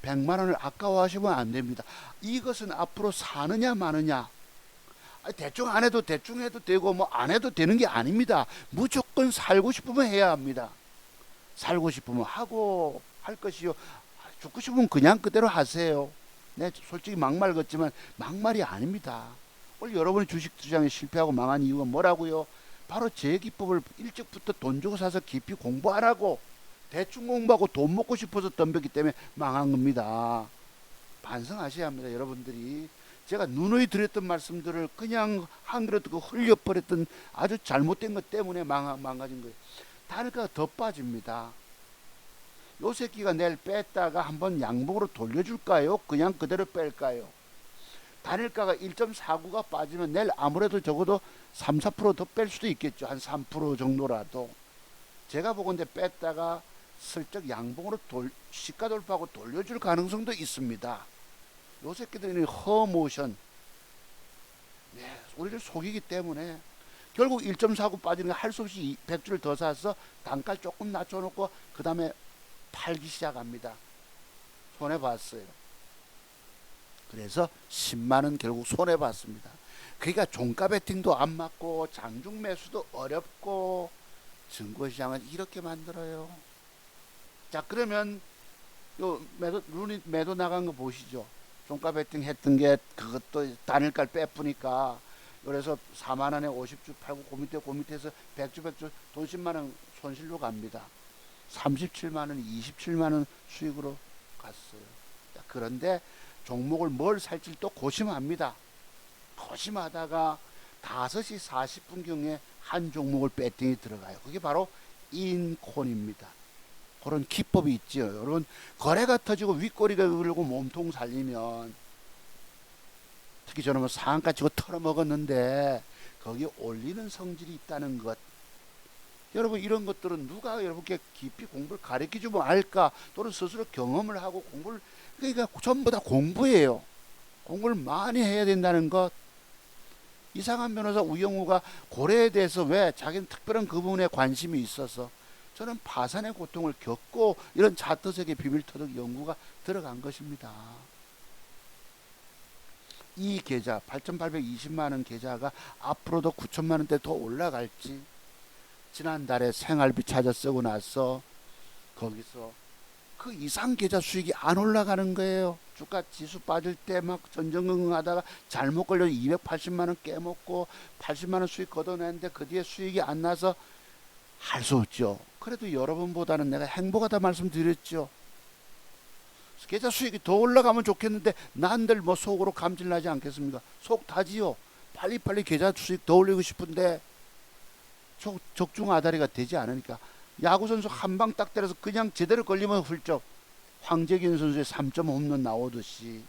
A: 100만 원을 아까워하시면 안 됩니다. 이것은 앞으로 사느냐 마느냐, 대충 안 해도 대충 해도 되고 뭐 안 해도 되는 게 아닙니다. 무조건 살고 싶으면 해야 합니다. 살고 싶으면 하고 할 것이요. 죽고 싶으면 그냥 그대로 하세요. 네, 솔직히 막말 같지만 막말이 아닙니다. 오늘 여러분이 주식 투자에 실패하고 망한 이유가 뭐라고요? 바로 제 기법을 일찍부터 돈 주고 사서 깊이 공부 안 하고 대충 공부하고 돈 먹고 싶어서 덤볐기 때문에 망한 겁니다. 반성하셔야 합니다. 여러분들이 제가 누누이 드렸던 말씀들을 그냥 한 그릇 듣고 흘려버렸던 아주 잘못된 것 때문에 망가진 거예요. 단일가가 더 빠집니다. 요 새끼가 내일 뺐다가 한번 양봉으로 돌려줄까요? 그냥 그대로 뺄까요? 단일가가 1.49가 빠지면 내일 아무래도 적어도 3, 4% 더 뺄 수도 있겠죠. 한 3% 정도라도. 제가 보건대 뺐다가 슬쩍 양봉으로 시가 돌파하고 돌려줄 가능성도 있습니다. 요 새끼들은 허모션, 네, 우리를 속이기 때문에 결국 1.49 빠지는 거 할 수 없이 100주를 더 사서 단가 조금 낮춰놓고 그 다음에 팔기 시작합니다. 손해봤어요. 그래서 10만원 결국 손해봤습니다. 그러니까 종가 베팅도 안 맞고 장중 매수도 어렵고 증거시장은 이렇게 만들어요. 자, 그러면 요 매도 나간 거 보시죠. 종가 베팅 했던 게 그것도 단일가를 빼쁘니까 그래서 4만원에 50주 팔고 그 밑에서 100주 돈 10만원 손실로 갑니다. 37만원 27만원 수익으로 갔어요. 자, 그런데 종목을 뭘 살지 또 고심합니다. 고심하다가 5시 40분경에 한 종목을 배팅이 들어가요. 그게 바로 인콘입니다. 그런 기법이 있죠. 여러분, 거래가 터지고 윗꼬리가 울고 몸통 살리면, 특히 저는 뭐 상한가 치고 털어먹었는데 거기에 올리는 성질이 있다는 것. 여러분, 이런 것들은 누가 여러분께 깊이 공부를 가르쳐주면 알까, 또는 스스로 경험을 하고 공부를, 그러니까 전부 다 공부예요. 공부를 많이 해야 된다는 것. 이상한 변호사 우영우가 고래에 대해서 왜 자기는 특별한 그 부분에 관심이 있어서 저는 파산의 고통을 겪고 이런 차트세계 비밀터득 연구가 들어간 것입니다. 이 계좌 8,820만원 계좌가 앞으로도 9천만원대 더 올라갈지, 지난달에 생활비 찾아 쓰고 나서 거기서 그 이상 계좌 수익이 안 올라가는 거예요. 주가 지수 빠질 때 막 전전긍긍하다가 잘못 걸려 280만원 깨먹고 80만원 수익 걷어냈는데 그 뒤에 수익이 안 나서 할 수 없죠. 그래도 여러분보다는 내가 행복하다 말씀드렸죠. 계좌 수익이 더 올라가면 좋겠는데 난들 뭐 속으로 감질나지 않겠습니까? 속 타지요. 빨리빨리 계좌 수익 더 올리고 싶은데 적중아다리가 되지 않으니까 야구선수 한 방 딱 때려서 그냥 제대로 걸리면 훌쩍 황재균 선수의 3점 홈런 나오듯이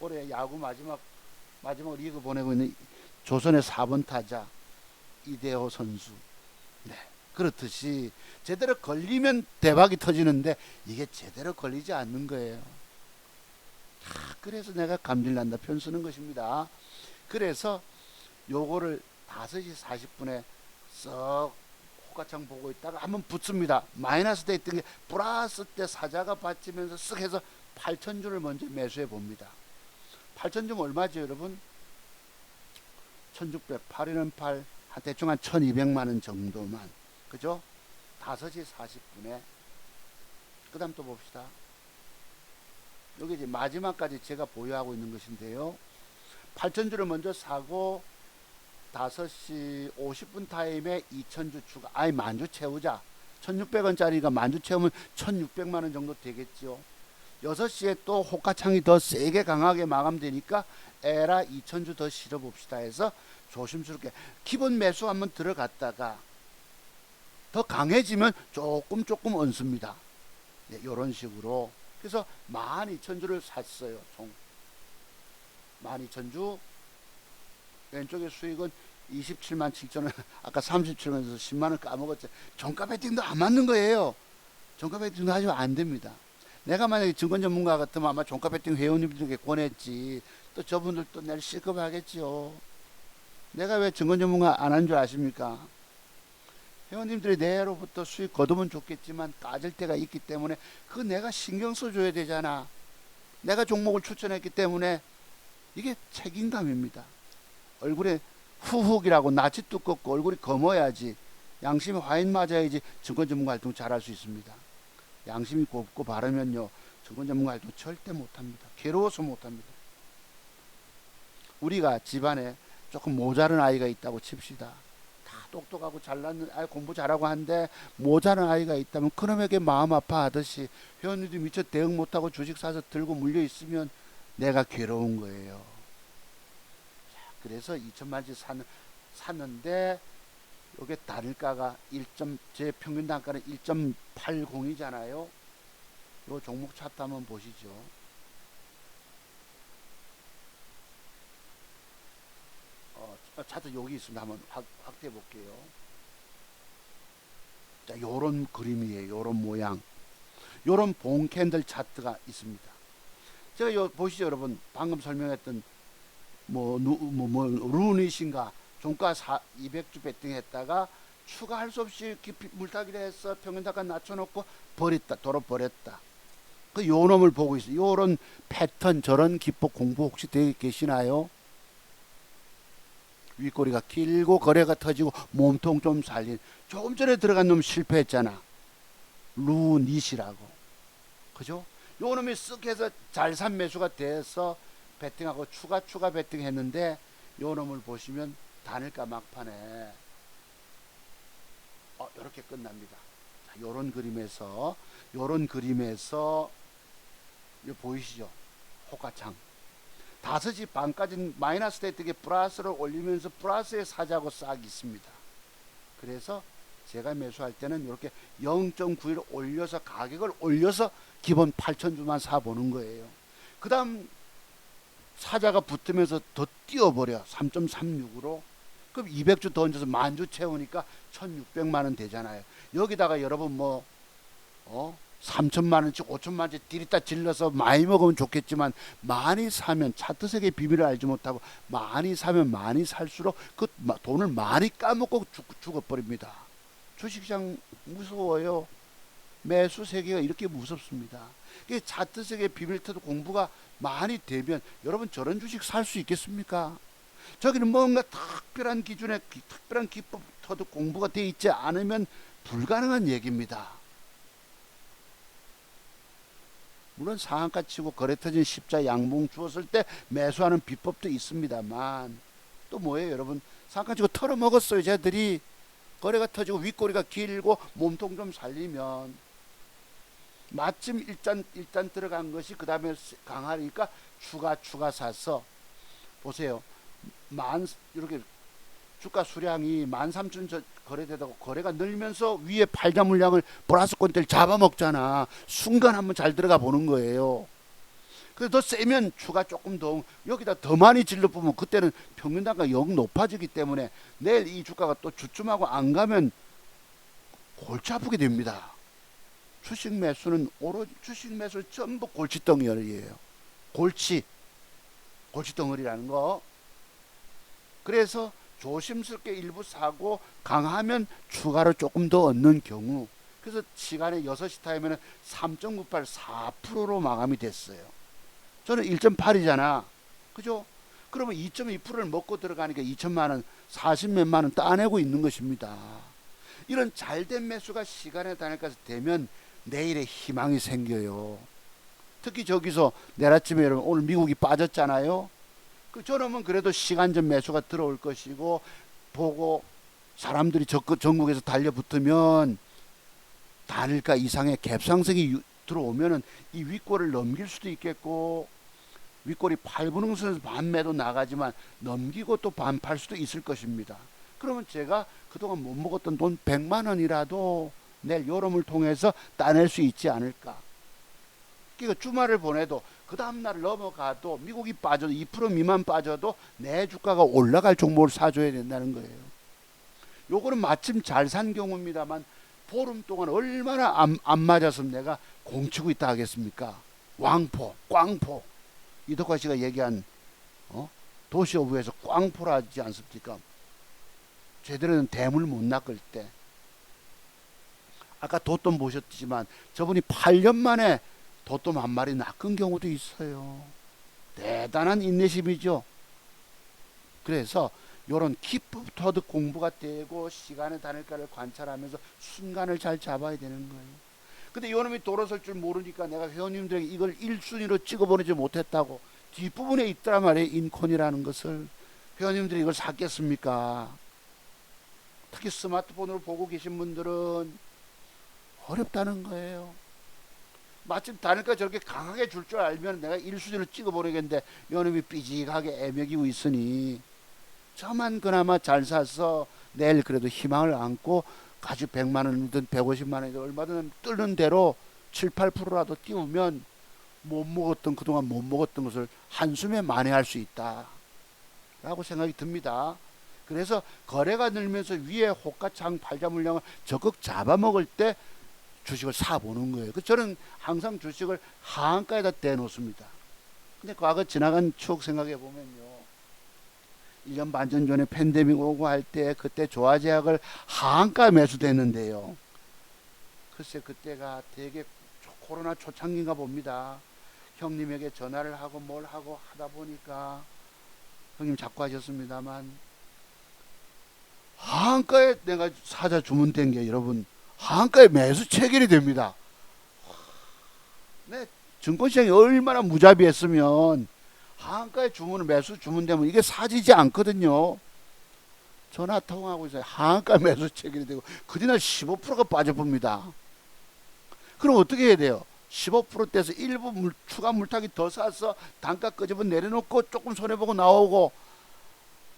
A: 올해 야구 마지막 리그 보내고 있는 조선의 4번 타자 이대호 선수, 네, 그렇듯이 제대로 걸리면 대박이 터지는데 이게 제대로 걸리지 않는 거예요. 그래서 내가 감질난다 편 쓰는 것입니다. 그래서 요거를 5시 40분에 썩 호가창 보고 있다가 한번 붙습니다. 마이너스 돼 있던 게 플러스 때 사자가 받치면서 쓱 해서 8,000주를 먼저 매수해 봅니다. 8,000주면 얼마죠 여러분? 1600, 8이는 8, 한 대충 한 1200만원 정도만. 그죠? 5시 40분에 그 다음 또 봅시다. 여기 이제 마지막까지 제가 보유하고 있는 것인데요. 8,000주를 먼저 사고 5시 50분 타임에 2,000주 추가. 아이 만주 채우자. 1,600원짜리가 만주 채우면 1,600만원 정도 되겠죠. 6시에 또 호가창이 더 세게 강하게 마감되니까 에라 2,000주 더 실어봅시다 해서 조심스럽게 기본 매수 한번 들어갔다가 더 강해지면 조금 얹습니다. 네, 이런 식으로. 그래서 12,000주를 샀어요. 총 12,000주. 왼쪽의 수익은 27만 7천원. 아까 37원에서 10만원 까먹었죠. 종가 베팅도 안 맞는 거예요. 종가 베팅도 하시면 안 됩니다. 내가 만약에 증권 전문가 같으면 아마 종가 베팅 회원님들에게 권했지. 또 저분들도 내일 실급하겠죠. 내가 왜 증권 전문가 안 한 줄 아십니까? 회원님들이 내로부터 수익 거두면 좋겠지만 따질 때가 있기 때문에 그거 내가 신경 써줘야 되잖아. 내가 종목을 추천했기 때문에 이게 책임감입니다. 얼굴에 후훅이라고 낯이 두껍고 얼굴이 검어야지, 양심이 화인 맞아야지 증권 전문가 활동 잘할 수 있습니다. 양심이 곱고 바르면요 증권 전문가 활동 절대 못합니다. 괴로워서 못합니다. 우리가 집안에 조금 모자른 아이가 있다고 칩시다. 다 똑똑하고 잘났는 아이, 공부 잘하고 한데 모자란 아이가 있다면 그놈에게 마음 아파하듯이 회원님들이 미처 대응 못하고 주식 사서 들고 물려 있으면 내가 괴로운 거예요. 그래서 2천만원씩 샀는데 요게 단일가가 제 평균 단가는 1.80이잖아요. 요 종목 차트 한번 보시죠. 차트 여기 있습니다. 한번 확대해 볼게요. 자, 요런 그림이에요. 요런 모양. 요런 봉 캔들 차트가 있습니다. 제가 요 보시죠, 여러분. 방금 설명했던 루닛인가 종가 200주 베팅했다가 추가할 수 없이 깊이 물타기를 해서 평균단가 낮춰놓고 버렸다. 도로 버렸다. 그 요 놈을 보고 있어요. 요런 패턴, 저런 기법 공부 혹시 되어 계시나요? 윗꼬리가 길고 거래가 터지고 몸통 좀 살린. 조금 전에 들어간 놈 실패했잖아. 루닛이라고. 그죠? 요 놈이 쓱 해서 잘 산 매수가 돼서 베팅하고 추가 베팅 했는데 요 놈을 보시면 단일가 막판에 이렇게 끝납니다. 자, 요런 그림에서 요 보이시죠? 호가창 5시 반까지는 마이너스 됐던 플러스를 올리면서 플러스에 사자고 싹 있습니다. 그래서 제가 매수할 때는 이렇게 0.91을 올려서 가격을 올려서 기본 8,000주만 사보는 거예요. 그 다음 사자가 붙으면서 더 띄워버려. 3.36으로. 그럼 200주 더 얹어서 만주 채우니까 1,600만원 되잖아요. 여기다가 여러분 3천만원씩 5천만원씩 디리다 질러서 많이 먹으면 좋겠지만 많이 사면, 차트세계의 비밀을 알지 못하고 많이 사면 많이 살수록 그 돈을 많이 까먹고 죽어버립니다. 주식시장 무서워요. 매수 세계가 이렇게 무섭습니다. 차트 세계 비밀터도 공부가 많이 되면 여러분 저런 주식 살 수 있겠습니까? 저기는 뭔가 특별한 기준에 특별한 기법터도 공부가 되어 있지 않으면 불가능한 얘기입니다. 물론 상한가 치고 거래 터진 십자 양봉 주었을 때 매수하는 비법도 있습니다만 또 뭐예요 여러분? 상한가 치고 털어먹었어요. 쟤들이 거래가 터지고 윗꼬리가 길고 몸통 좀 살리면 마침 일단 들어간 것이 그 다음에 강하니까 추가 사서 보세요. 이렇게 주가 수량이 13,000 거래되다가 거래가 늘면서 위에 팔자 물량을 플러스 권대를 잡아먹잖아. 순간 한번 잘 들어가 보는 거예요. 그래서 더 세면 추가 조금 더 여기다 더 많이 질러 보면 그때는 평균 단가 영 높아지기 때문에 내일 이 주가가 또 주춤하고 안 가면 골치 아프게 됩니다. 주식 매수는 오로지 주식 매수 전부 골치덩이에요. 골치 덩어리라는 거. 그래서 조심스럽게 일부 사고 강하면 추가로 조금 더 얻는 경우. 그래서 시간에 6시 타임에는 3.98 4%로 마감이 됐어요. 저는 1.8이잖아. 그죠? 그러면 2.2%를 먹고 들어가니까 2천만 원, 40몇만 원 따내고 있는 것입니다. 이런 잘된 매수가 시간의 단일가에서 되면 내일의 희망이 생겨요. 특히 저기서 내일 아침에 여러분 오늘 미국이 빠졌잖아요. 그 저놈은 그래도 시간전 매수가 들어올 것이고 보고 사람들이 전국에서 달려붙으면 단일가 이상의 갭상승이 들어오면은 이 윗골을 넘길 수도 있겠고 윗골이 8분응 선에서 반매도 나가지만 넘기고 또 반팔 수도 있을 것입니다. 그러면 제가 그동안 못 먹었던 돈 100만 원이라도 내일 요럼을 통해서 따낼 수 있지 않을까. 그러니까 주말을 보내도 그 다음날 넘어가도 미국이 빠져도 2% 미만 빠져도 내 주가가 올라갈 종목을 사줘야 된다는 거예요. 요거는 마침 잘 산 경우입니다만 보름 동안 얼마나 안 맞았으면 내가 공치고 있다 하겠습니까? 왕포, 꽝포. 이덕화 씨가 얘기한 도시오브에서 꽝포라 하지 않습니까? 제대로 된 대물 못 낚을 때. 아까 도톰 보셨지만 저분이 8년 만에 도톰 한 마리 낚은 경우도 있어요. 대단한 인내심이죠. 그래서 이런 기법 터득 공부가 되고 시간의 단일가를 관찰하면서 순간을 잘 잡아야 되는 거예요. 근데 이놈이 돌아설 줄 모르니까 내가 회원님들에게 이걸 1순위로 찍어보내지 못했다고 뒷부분에 있더란 말이에요. 인콘이라는 것을. 회원님들이 이걸 샀겠습니까? 특히 스마트폰으로 보고 계신 분들은 어렵다는 거예요. 마침 단일가 저렇게 강하게 줄 줄 알면 내가 1순위로 찍어보내겠는데 이놈이 삐직하게 애매기고 있으니 저만 그나마 잘 사서 내일 그래도 희망을 안고 가지고 100만 원이든 150만 원이든 얼마든 뜨는 대로 7, 8%라도 띄우면 그동안 못 먹었던 것을 한숨에 만회할 수 있다 라고 생각이 듭니다. 그래서 거래가 늘면서 위에 호가창 팔자 물량을 적극 잡아먹을 때 주식을 사보는 거예요. 저는 항상 주식을 하한가에다 대놓습니다. 근데 과거 지나간 추억 생각해 보면요. 1년 반 전에 팬데믹 오고 할 때 그때 조화제약을 하한가 매수됐는데요. 글쎄 그때가 되게 코로나 초창기인가 봅니다. 형님에게 전화를 하고 뭘 하고 하다 보니까 형님 자꾸 하셨습니다만 하한가에 내가 사자 주문된 게 여러분 하한가에 매수 체결이 됩니다. 네, 증권시장이 얼마나 무자비했으면 하한가에 매수 주문되면 이게 사지지 않거든요. 전화 통화하고 있어요. 하한가 매수 체결이 되고 그날 15%가 빠져봅니다. 그럼 어떻게 해야 돼요? 15%대에서 일부 추가 물타기 더 사서 단가 끄집어 내려놓고 조금 손해보고 나오고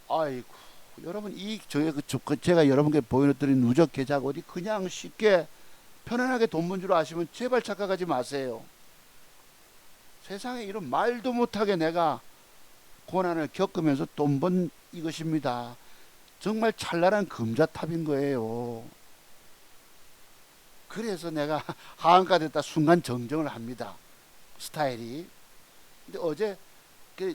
A: 아이고 여러분 제가 여러분께 보여드린 누적 계좌가 어디 그냥 쉽게 편안하게 돈 번 줄 아시면 제발 착각하지 마세요. 세상에 이런 말도 못하게 내가 고난을 겪으면서 돈 번 이것입니다. 정말 찬란한 금자탑인 거예요. 그래서 내가 하한가 됐다 순간 정정을 합니다. 스타일이. 근데 어제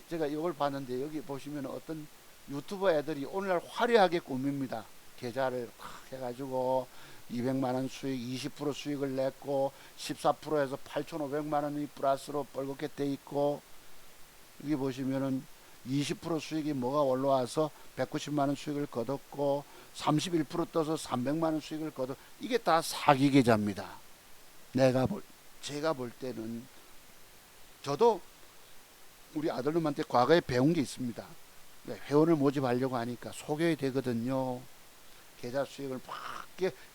A: 제가 이걸 봤는데 여기 보시면 어떤 유튜버 애들이 오늘날 화려하게 꾸밉니다. 계좌를 해가지고 200만원 수익 20% 수익을 냈고 14%에서 8,500만원이 플러스로 뻘겋게 돼 있고 여기 보시면은 20% 수익이 뭐가 올라와서 190만원 수익을 거뒀고 31% 떠서 300만원 수익을 거뒀. 이게 다 사기 계좌입니다. 제가 볼 때는 저도 우리 아들놈한테 과거에 배운 게 있습니다. 회원을 모집하려고 하니까 속여야 되거든요. 계좌 수익을 막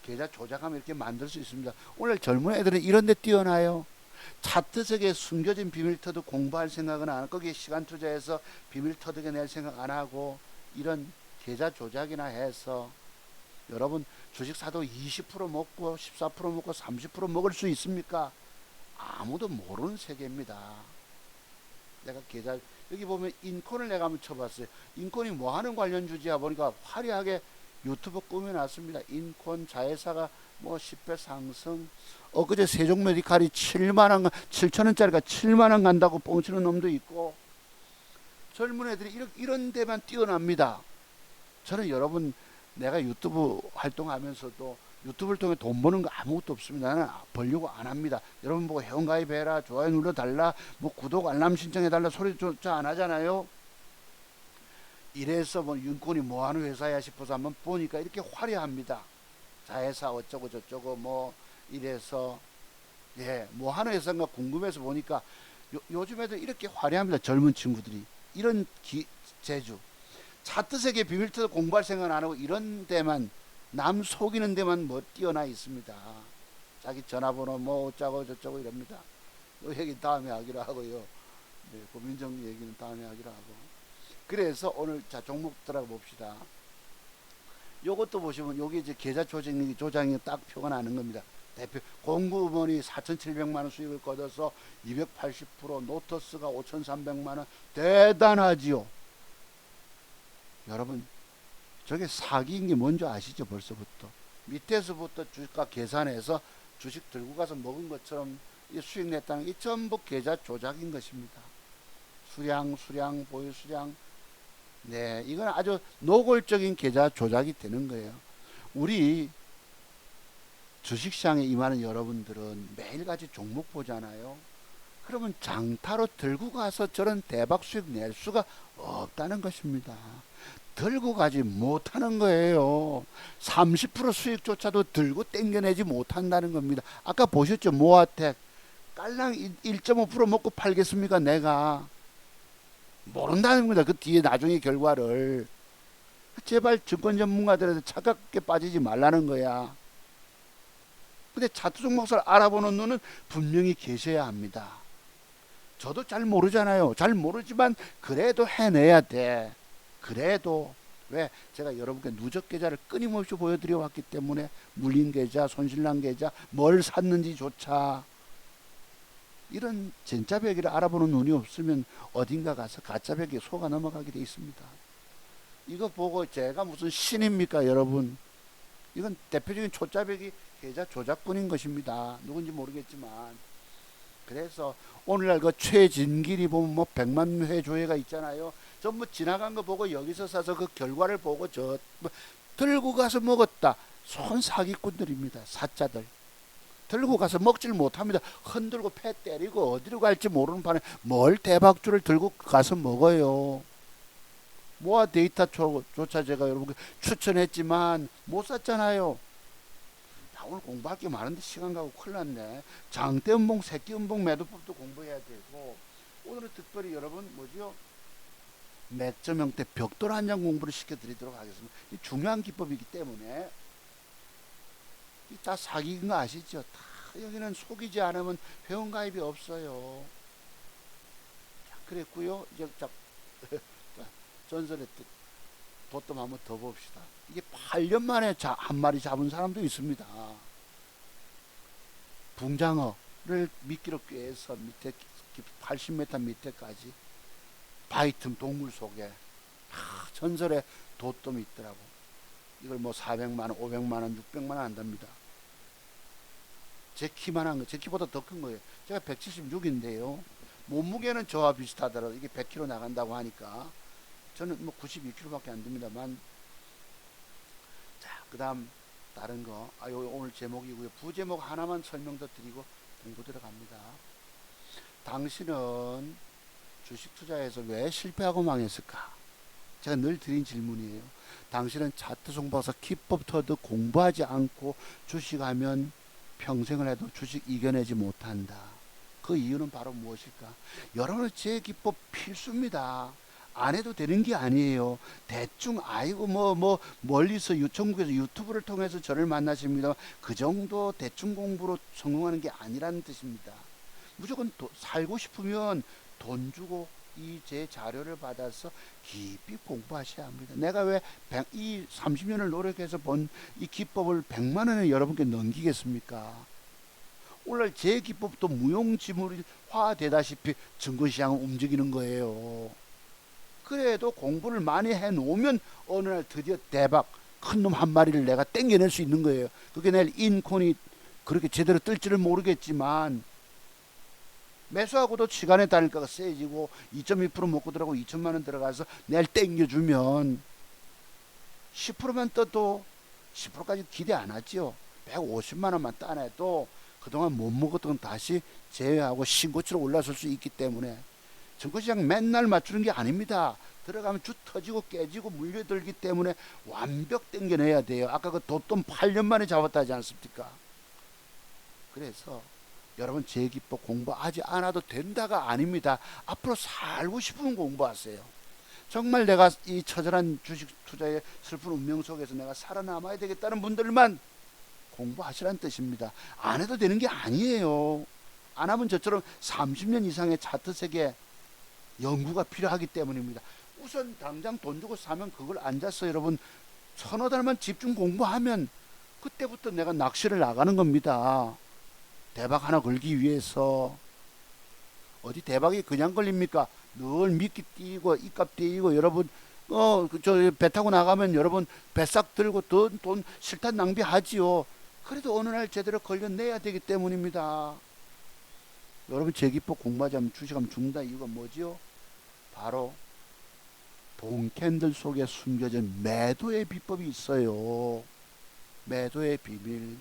A: 계좌 조작하면 이렇게 만들 수 있습니다. 오늘 젊은 애들은 이런 데 뛰어나요. 차트 속에 숨겨진 비밀 터득 공부할 생각은 안 하고 거기에 시간 투자해서 비밀 터득해 낼 생각 안 하고 이런 계좌 조작이나 해서 여러분 주식 사도 20% 먹고 14% 먹고 30% 먹을 수 있습니까? 아무도 모르는 세계입니다. 내가 계좌 여기 보면 인콘을 내가 한번 쳐봤어요. 인콘이 뭐 하는 관련 주지야 보니까 화려하게 유튜브 꾸며놨습니다. 인콘 자회사가 뭐 10배 상승 엊그제 세종 메디칼이 7천 원짜리가 7만 원 간다고 뻥치는 놈도 있고, 젊은 애들이 이런 데만 뛰어납니다. 저는 여러분, 내가 유튜브 활동하면서도 유튜브를 통해 돈 버는 거 아무것도 없습니다. 나는 벌려고 안 합니다. 여러분 보고 회원가입해라, 좋아요 눌러달라, 뭐 구독 알람 신청해달라 소리조차 안 하잖아요. 이래서 뭐 윤콘이 뭐하는 회사야 싶어서 한번 보니까 이렇게 화려합니다. 자회사 어쩌고 저쩌고 뭐 이래서, 예, 뭐하는 회사인가 궁금해서 보니까 요즘 애들 이렇게 화려합니다. 젊은 친구들이 이런 재주, 차트세계 비밀트도 공부할 생각 안 하고 이런 데만, 남 속이는 데만 뭐 뛰어나 있습니다. 자기 전화번호 뭐 어쩌고 저쩌고 이럽니다. 이 얘기 다음에 하기로 하고요. 네, 고민정리 얘기는 다음에 하기로 하고. 그래서 오늘 자 종목 들어가 봅시다. 요것도 보시면 여기 이제 계좌 조장이 딱 표가 나는 겁니다. 대표 공구먼이 4,700만 원 수익을 거둬서 280%, 노터스가 5,300만 원, 대단하지요. 여러분, 저게 사기인 게 뭔지 아시죠? 벌써부터 밑에서부터 주가 계산해서 주식 들고 가서 먹은 것처럼 수익 냈다는 이 전부 계좌 조작인 것입니다. 수량, 보유 수량. 네, 이건 아주 노골적인 계좌 조작이 되는 거예요. 우리 주식시장에 임하는 여러분들은 매일같이 종목 보잖아요. 그러면 장타로 들고 가서 저런 대박 수익 낼 수가 없다는 것입니다. 들고 가지 못하는 거예요. 30% 수익조차도 들고 땡겨내지 못한다는 겁니다. 아까 보셨죠? 모아텍 깔랑 1.5% 먹고 팔겠습니까? 내가 모른다는 겁니다. 그 뒤에 나중에 결과를. 제발 증권 전문가들한테 차갑게 빠지지 말라는 거야. 근데 차트 종목을 알아보는 눈은 분명히 계셔야 합니다. 저도 잘 모르잖아요. 잘 모르지만 그래도 해내야 돼. 그래도. 왜? 제가 여러분께 누적 계좌를 끊임없이 보여드려 왔기 때문에, 물린 계좌, 손실난 계좌, 뭘 샀는지조차. 이런 진짜 벽기를 알아보는 눈이 없으면 어딘가 가서 가짜 벽에 속아 넘어가게 돼 있습니다. 이거 보고 제가 무슨 신입니까 여러분? 이건 대표적인 초짜배기 계좌 조작꾼인 것입니다. 누군지 모르겠지만. 그래서 오늘날 그 최진길이 보면 뭐 100만 회 조회가 있잖아요. 전부 지나간 거 보고 여기서 사서 그 결과를 보고 뭐 들고 가서 먹었다. 손 사기꾼들입니다. 사자들. 들고 가서 먹질 못합니다. 흔들고 패 때리고 어디로 갈지 모르는 판에 뭘 대박주를 들고 가서 먹어요. 모아 데이터조차 제가 여러분께 추천했지만 못 샀잖아요. 나 오늘 공부할 게 많은데 시간 가고 큰일 났네. 장대음봉, 새끼음봉 매도법도 공부해야 되고, 오늘은 특별히 여러분 뭐죠? 맥점 형태 벽돌 한 장 공부를 시켜드리도록 하겠습니다. 이 중요한 기법이기 때문에. 다 사기인 거 아시죠? 다 여기는 속이지 않으면 회원가입이 없어요. 자, 그랬고요. 이제 자, 전설의 도톰 한번 더 봅시다. 이게 8년 만에 한 마리 잡은 사람도 있습니다. 붕장어를 미끼로 꿰서 밑에 80m 밑에까지 바위 틈 동물 속에 전설의 도톰이 있더라고. 이걸 뭐 400만 원, 500만 원, 600만 원 한답니다. 제 키만한 거, 제 키보다 더 큰 거예요. 제가 176인데요. 몸무게는 저와 비슷하더라도 이게 100kg 나간다고 하니까 저는 뭐 92kg밖에 안 됩니다만. 자, 그 다음 다른 거. 오늘 제목이고요. 부제목 하나만 설명 더 드리고 공부 들어갑니다. 당신은 주식 투자에서 왜 실패하고 망했을까? 제가 늘 드린 질문이에요. 당신은 차트 종목에서 기법 터도 공부하지 않고 주식하면 평생을 해도 주식 이겨내지 못한다. 그 이유는 바로 무엇일까? 여러분은 제 기법 필수입니다. 안 해도 되는 게 아니에요. 대충 아이고 뭐 멀리서 전국에서 유튜브를 통해서 저를 만나십니다. 그 정도 대충 공부로 성공하는 게 아니라는 뜻입니다. 무조건 살고 싶으면 돈 주고 이 제 자료를 받아서 깊이 공부하셔야 합니다. 내가 왜 이 30년을 노력해서 본 이 기법을 100만 원에 여러분께 넘기겠습니까? 오늘 제 기법도 무용지물화 되다시피 증권시장은 움직이는 거예요. 그래도 공부를 많이 해놓으면 어느 날 드디어 대박 큰 놈 한 마리를 내가 땡겨낼 수 있는 거예요. 그게 내일 인콘이 그렇게 제대로 뜰지를 모르겠지만 매수하고도 시간에 다닐까가 세지고 2.2% 먹고 들어가고 2천만 원 들어가서 내일 땡겨주면 10%만 떠도 10%까지 기대 안 하지요. 150만 원만 따내도 그동안 못 먹었던 건 다시 제외하고 신고치로 올라설 수 있기 때문에 증권시장 맨날 맞추는 게 아닙니다. 들어가면 주 터지고 깨지고 물려들기 때문에 완벽 땡겨내야 돼요. 아까 그 돛돈 8년 만에 잡았다 하지 않습니까? 그래서 여러분 제 기법 공부하지 않아도 된다가 아닙니다. 앞으로 살고 싶으면 공부하세요. 정말 내가 이 처절한 주식 투자의 슬픈 운명 속에서 내가 살아남아야 되겠다는 분들만 공부하시라는 뜻입니다. 안 해도 되는 게 아니에요. 안 하면 저처럼 30년 이상의 차트 세계 연구가 필요하기 때문입니다. 우선 당장 돈 주고 사면 그걸 앉아서 여러분 서너 달만 집중 공부하면 그때부터 내가 낚시를 나가는 겁니다. 대박 하나 걸기 위해서. 어디 대박이 그냥 걸립니까? 늘 미끼 띄고 입값 띄고 여러분 저 배 타고 나가면 여러분 배싹 들고 돈 실탄 낭비하지요. 그래도 어느 날 제대로 걸려내야 되기 때문입니다. 여러분 제 기법 공부하지 않으면 주식하면 죽는다 이유가 뭐지요? 바로 봉캔들 속에 숨겨진 매도의 비법이 있어요. 매도의 비밀.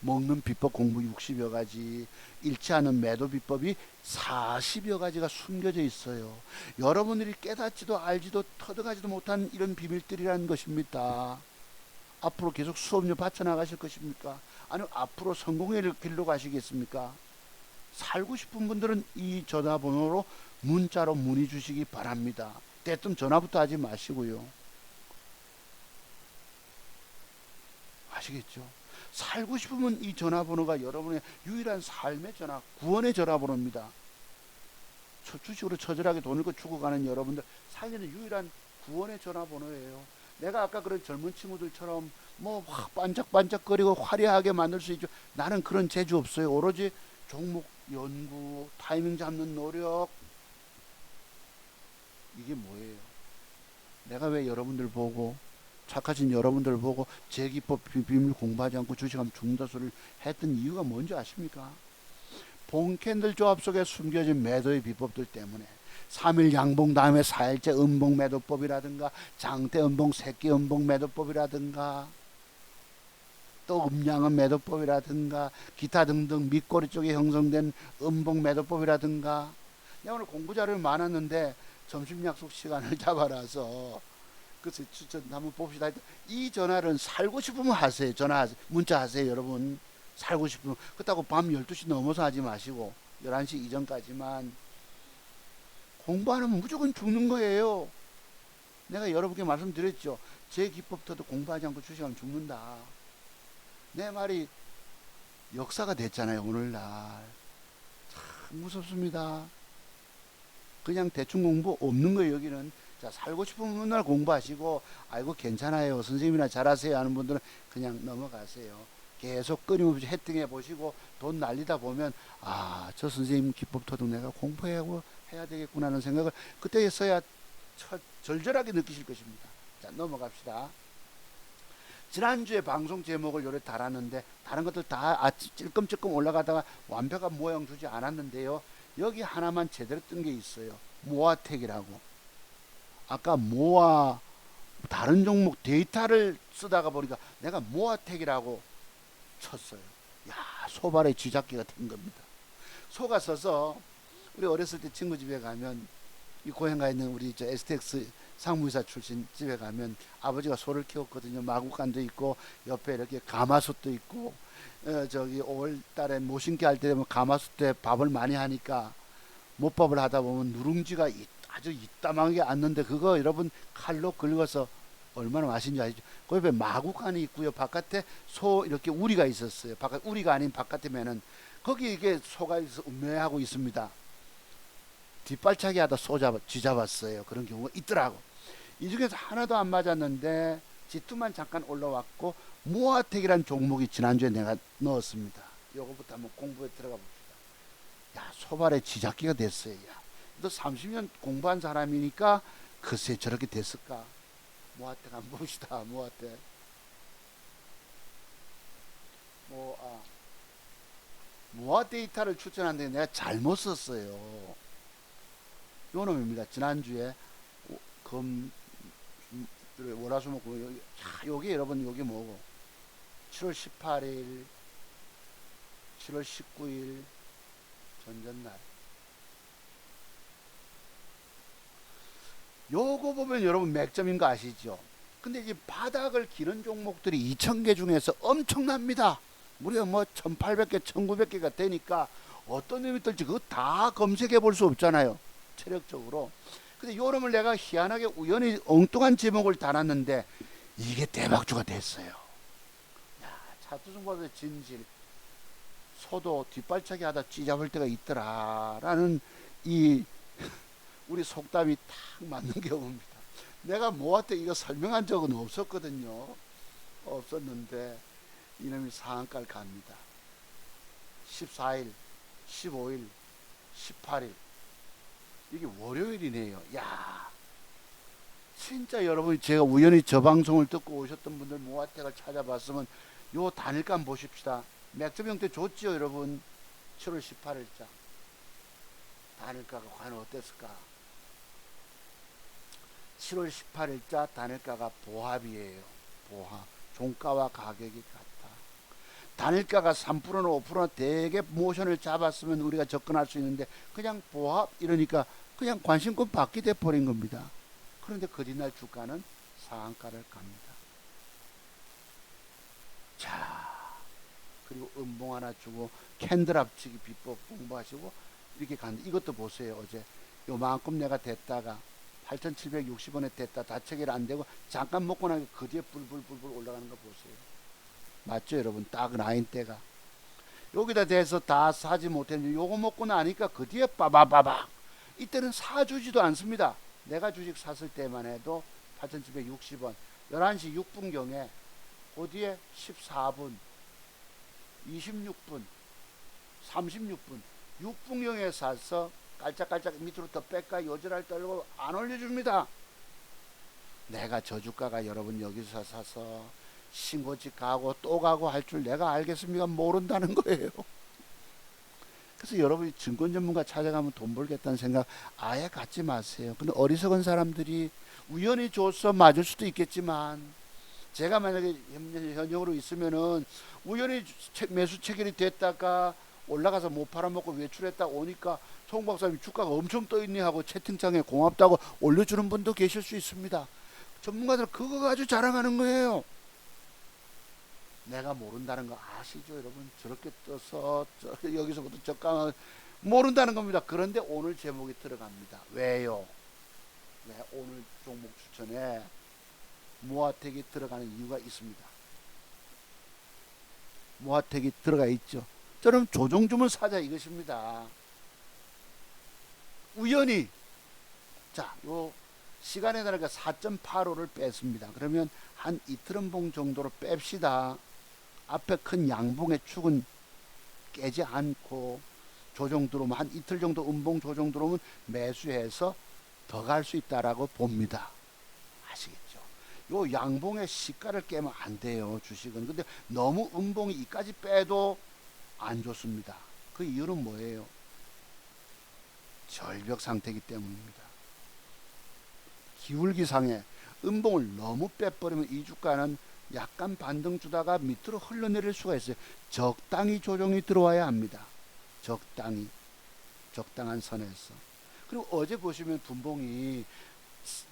A: 먹는 비법 공부 60여 가지, 잃지 않은 매도 비법이 40여 가지가 숨겨져 있어요. 여러분들이 깨닫지도 알지도 터득하지도 못한 이런 비밀들이라는 것입니다. 앞으로 계속 수업료 바쳐나가실 것입니까? 아니면 앞으로 성공의 길로 가시겠습니까? 살고 싶은 분들은 이 전화번호로 문자로 문의 주시기 바랍니다. 대뜸 전화부터 하지 마시고요. 아시겠죠? 살고 싶으면 이 전화번호가 여러분의 유일한 삶의 전화, 구원의 전화번호입니다. 주식으로 처절하게 돈을 죽어가는 여러분들 살리는 유일한 구원의 전화번호예요. 내가 아까 그런 젊은 친구들처럼 뭐 반짝반짝거리고 화려하게 만들 수 있죠. 나는 그런 재주 없어요. 오로지 종목 연구, 타이밍 잡는 노력. 이게 뭐예요? 내가 왜 여러분들 보고 착하신 여러분들 보고 제 기법 비밀 공부하지 않고 주식하면 죽는다 소리를 했던 이유가 뭔지 아십니까? 봉캔들 조합 속에 숨겨진 매도의 비법들 때문에 3일 양봉 다음에 4일째 음봉 매도법이라든가 장대 음봉 새끼 음봉 매도법이라든가 또 음양은 매도법이라든가 기타 등등 밑꼬리 쪽에 형성된 음봉 매도법이라든가 내가 오늘 공부 자료를 많았는데 점심 약속 시간을 잡아라서 그래서 한번 봅시다. 이 전화를 살고 싶으면 하세요. 전화하세요. 문자하세요. 여러분 살고 싶으면. 그렇다고 밤 12시 넘어서 하지 마시고 11시 이전까지만. 공부하면 무조건 죽는 거예요. 내가 여러분께 말씀드렸죠. 제 기법부터도 공부하지 않고 주식하면 죽는다. 내 말이 역사가 됐잖아요. 오늘날. 참 무섭습니다. 그냥 대충 공부 없는 거예요. 여기는. 자, 살고 싶으면 맨날 공부하시고 아이고 괜찮아요 선생님이나 잘하세요 하는 분들은 그냥 넘어가세요. 계속 끊임없이 헤딩해 보시고 돈 날리다 보면 아, 저 선생님 기법 토득 내가 공부하고 해야 되겠구나 하는 생각을 그때서야 절절하게 느끼실 것입니다. 자, 넘어갑시다. 지난주에 방송 제목을 요래 달았는데 다른 것들 다 찔끔찔끔 올라가다가 완벽한 모양 주지 않았는데요. 여기 하나만 제대로 뜬 게 있어요. 모아텍이라고. 아까 모아 다른 종목 데이터를 쓰다가 보니까 내가 모아텍이라고 쳤어요. 야, 소발의 쥐잡기가 된 겁니다. 소가 써서 우리 어렸을 때 친구 집에 가면 이 고향가 있는 우리 저 STX 상무이사 출신 집에 가면 아버지가 소를 키웠거든요. 마구간도 있고 옆에 이렇게 가마솥도 있고 저기 5월달에 모신기 할 때 되면 가마솥 때 밥을 많이 하니까 못밥을 하다 보면 누룽지가 아주 이따만하게 앉는데 그거 여러분 칼로 긁어서 얼마나 맛있는지 아시죠? 그 옆에 마구간이 있고요. 바깥에 소 이렇게 우리가 있었어요. 바깥 우리가 아닌 바깥에면은 거기 이게 소가 음매하고 있습니다. 뒷발차기 하다 쥐 잡았어요. 그런 경우가 있더라고. 이 중에서 하나도 안 맞았는데 지투만 잠깐 올라왔고 모아텍이라는 종목이 지난주에 내가 넣었습니다. 요거부터 한번 공부에 들어가 봅시다. 야, 소발의 쥐잡기가 됐어요. 야, 너 30년 공부한 사람이니까 글쎄 저렇게 됐을까? 모아텍 한번 봅시다. 모아텍. 무화 데이터를 추천하는데 내가 잘못 썼어요. 요 놈입니다. 지난주에 금 월화수목 여기 요게 여러분 요게 뭐고 7월 18일 7월 19일 전전날 요거 보면 여러분 맥점인 거 아시죠? 근데 이제 바닥을 기는 종목들이 2,000개 중에서 엄청납니다. 무려 뭐 1,800개, 1,900개가 되니까 어떤 놈이 뜰지 그거 다 검색해 볼 수 없잖아요. 체력적으로. 근데 요놈을 내가 희한하게 우연히 엉뚱한 제목을 달았는데 이게 대박주가 됐어요. 야, 차트중과의 진실. 소도 뒷발차기 하다 찌잡을 때가 있더라 라는 이 우리 속담이 딱 맞는 경우입니다. 내가 모한테 이거 설명한 적은 없었거든요. 없었는데 이놈이 상한가를 갑니다. 14일, 15일, 18일 이게 월요일이네요. 야, 진짜 여러분이 제가 우연히 저 방송을 듣고 오셨던 분들 모아텍을 찾아봤으면 요 단일감 보십시다. 맥점 형태 좋지요 여러분. 7월 18일자 단일가가 과연 어땠을까. 7월 18일자 단일가가 보합이에요. 보합. 종가와 가격이 같다. 단일가가 3%나 5%나 대개 모션을 잡았으면 우리가 접근할 수 있는데 그냥 보합 이러니까 그냥 관심권 받게 돼버린 겁니다. 그런데 그뒷날 주가는 상한가를 갑니다. 자, 그리고 음봉 하나 주고 캔들 앞치기 비법 공부하시고 이렇게 간다. 이것도 보세요. 어제 요만큼 내가 됐다가 8,760원에 됐다. 다체결 안 되고 잠깐 먹고 나니까 그 뒤에 불불불불 올라가는 거 보세요. 맞죠 여러분? 딱 라인대가 여기다 대서 다 사지 못했는데 요거 먹고 나니까 그 뒤에 빠바바박 이때는 사주지도 않습니다. 내가 주식 샀을 때만 해도 8,760원 11시 6분경에 그 뒤에 14분 26분 36분 6분경에 사서 깔짝깔짝 밑으로 더 뺄까 요절할 떨고 안 올려줍니다. 내가 저주가가 여러분 여기서 사서 신고집 가고 또 가고 할 줄 내가 알겠습니까? 모른다는 거예요. 그래서 여러분이 증권 전문가 찾아가면 돈 벌겠다는 생각 아예 갖지 마세요. 근데 어리석은 사람들이 우연히 줘서 맞을 수도 있겠지만 제가 만약에 현역으로 있으면은 우연히 매수 체결이 됐다가 올라가서 못 팔아먹고 외출했다 오니까 송 박사님 주가가 엄청 떠있네 하고 채팅창에 고맙다고 올려주는 분도 계실 수 있습니다. 전문가들 그거 가지고 자랑하는 거예요. 내가 모른다는 거 아시죠 여러분? 저렇게 떠서 여기서부터 저가 모른다는 겁니다. 그런데 오늘 제목이 들어갑니다. 왜요? 왜 오늘 종목 추천에 모아텍이 들어가는 이유가 있습니다. 모아텍이 들어가 있죠. 저는 조정주문 사자 이것입니다. 우연히 자, 요 시간에 따라서 4.85를 뺐습니다. 그러면 한 이틀음봉 정도로 뺍시다. 앞에 큰 양봉의 축은 깨지 않고 조정 들어오면 한 이틀 정도 음봉 조정 들어오면 매수해서 더 갈 수 있다라고 봅니다. 아시겠죠? 요 양봉의 시가를 깨면 안 돼요 주식은. 근데 너무 음봉이 이까지 빼도 안 좋습니다. 그 이유는 뭐예요? 절벽 상태이기 때문입니다. 기울기상에 음봉을 너무 빼버리면 이 주가는 약간 반등 주다가 밑으로 흘러내릴 수가 있어요. 적당히 조정이 들어와야 합니다. 적당히 적당한 선에서. 그리고 어제 보시면 분봉이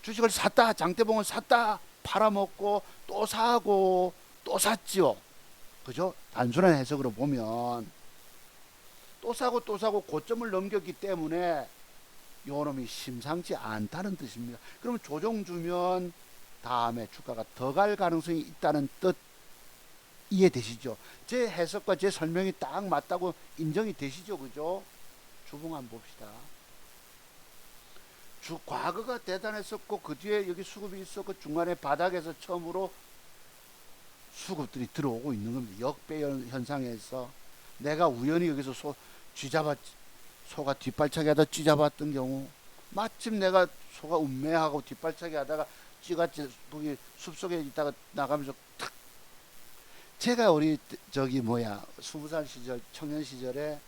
A: 주식을 샀다 장대봉을 샀다 팔아먹고 또 사고 또 샀죠. 그죠? 단순한 해석으로 보면 또 사고 또 사고 고점을 넘겼기 때문에 요놈이 심상치 않다는 뜻입니다. 그러면 조정 주면 다음에 주가가 더 갈 가능성이 있다는 뜻 이해되시죠? 제 해석과 제 설명이 딱 맞다고 인정이 되시죠? 그죠? 주봉 한번 봅시다. 과거가 대단했었고 그 뒤에 여기 수급이 있었고 중간에 바닥에서 처음으로 수급들이 들어오고 있는 겁니다. 역배 현상에서 내가 우연히 여기서 소가 뒷발차기 하다 쥐잡았던 경우 마침 내가 소가 운매하고 뒷발차기 하다가 쥐같이 거기 숲속에 있다가 나가면서 탁 제가 우리 저기 뭐야 20살 시절 청년 시절에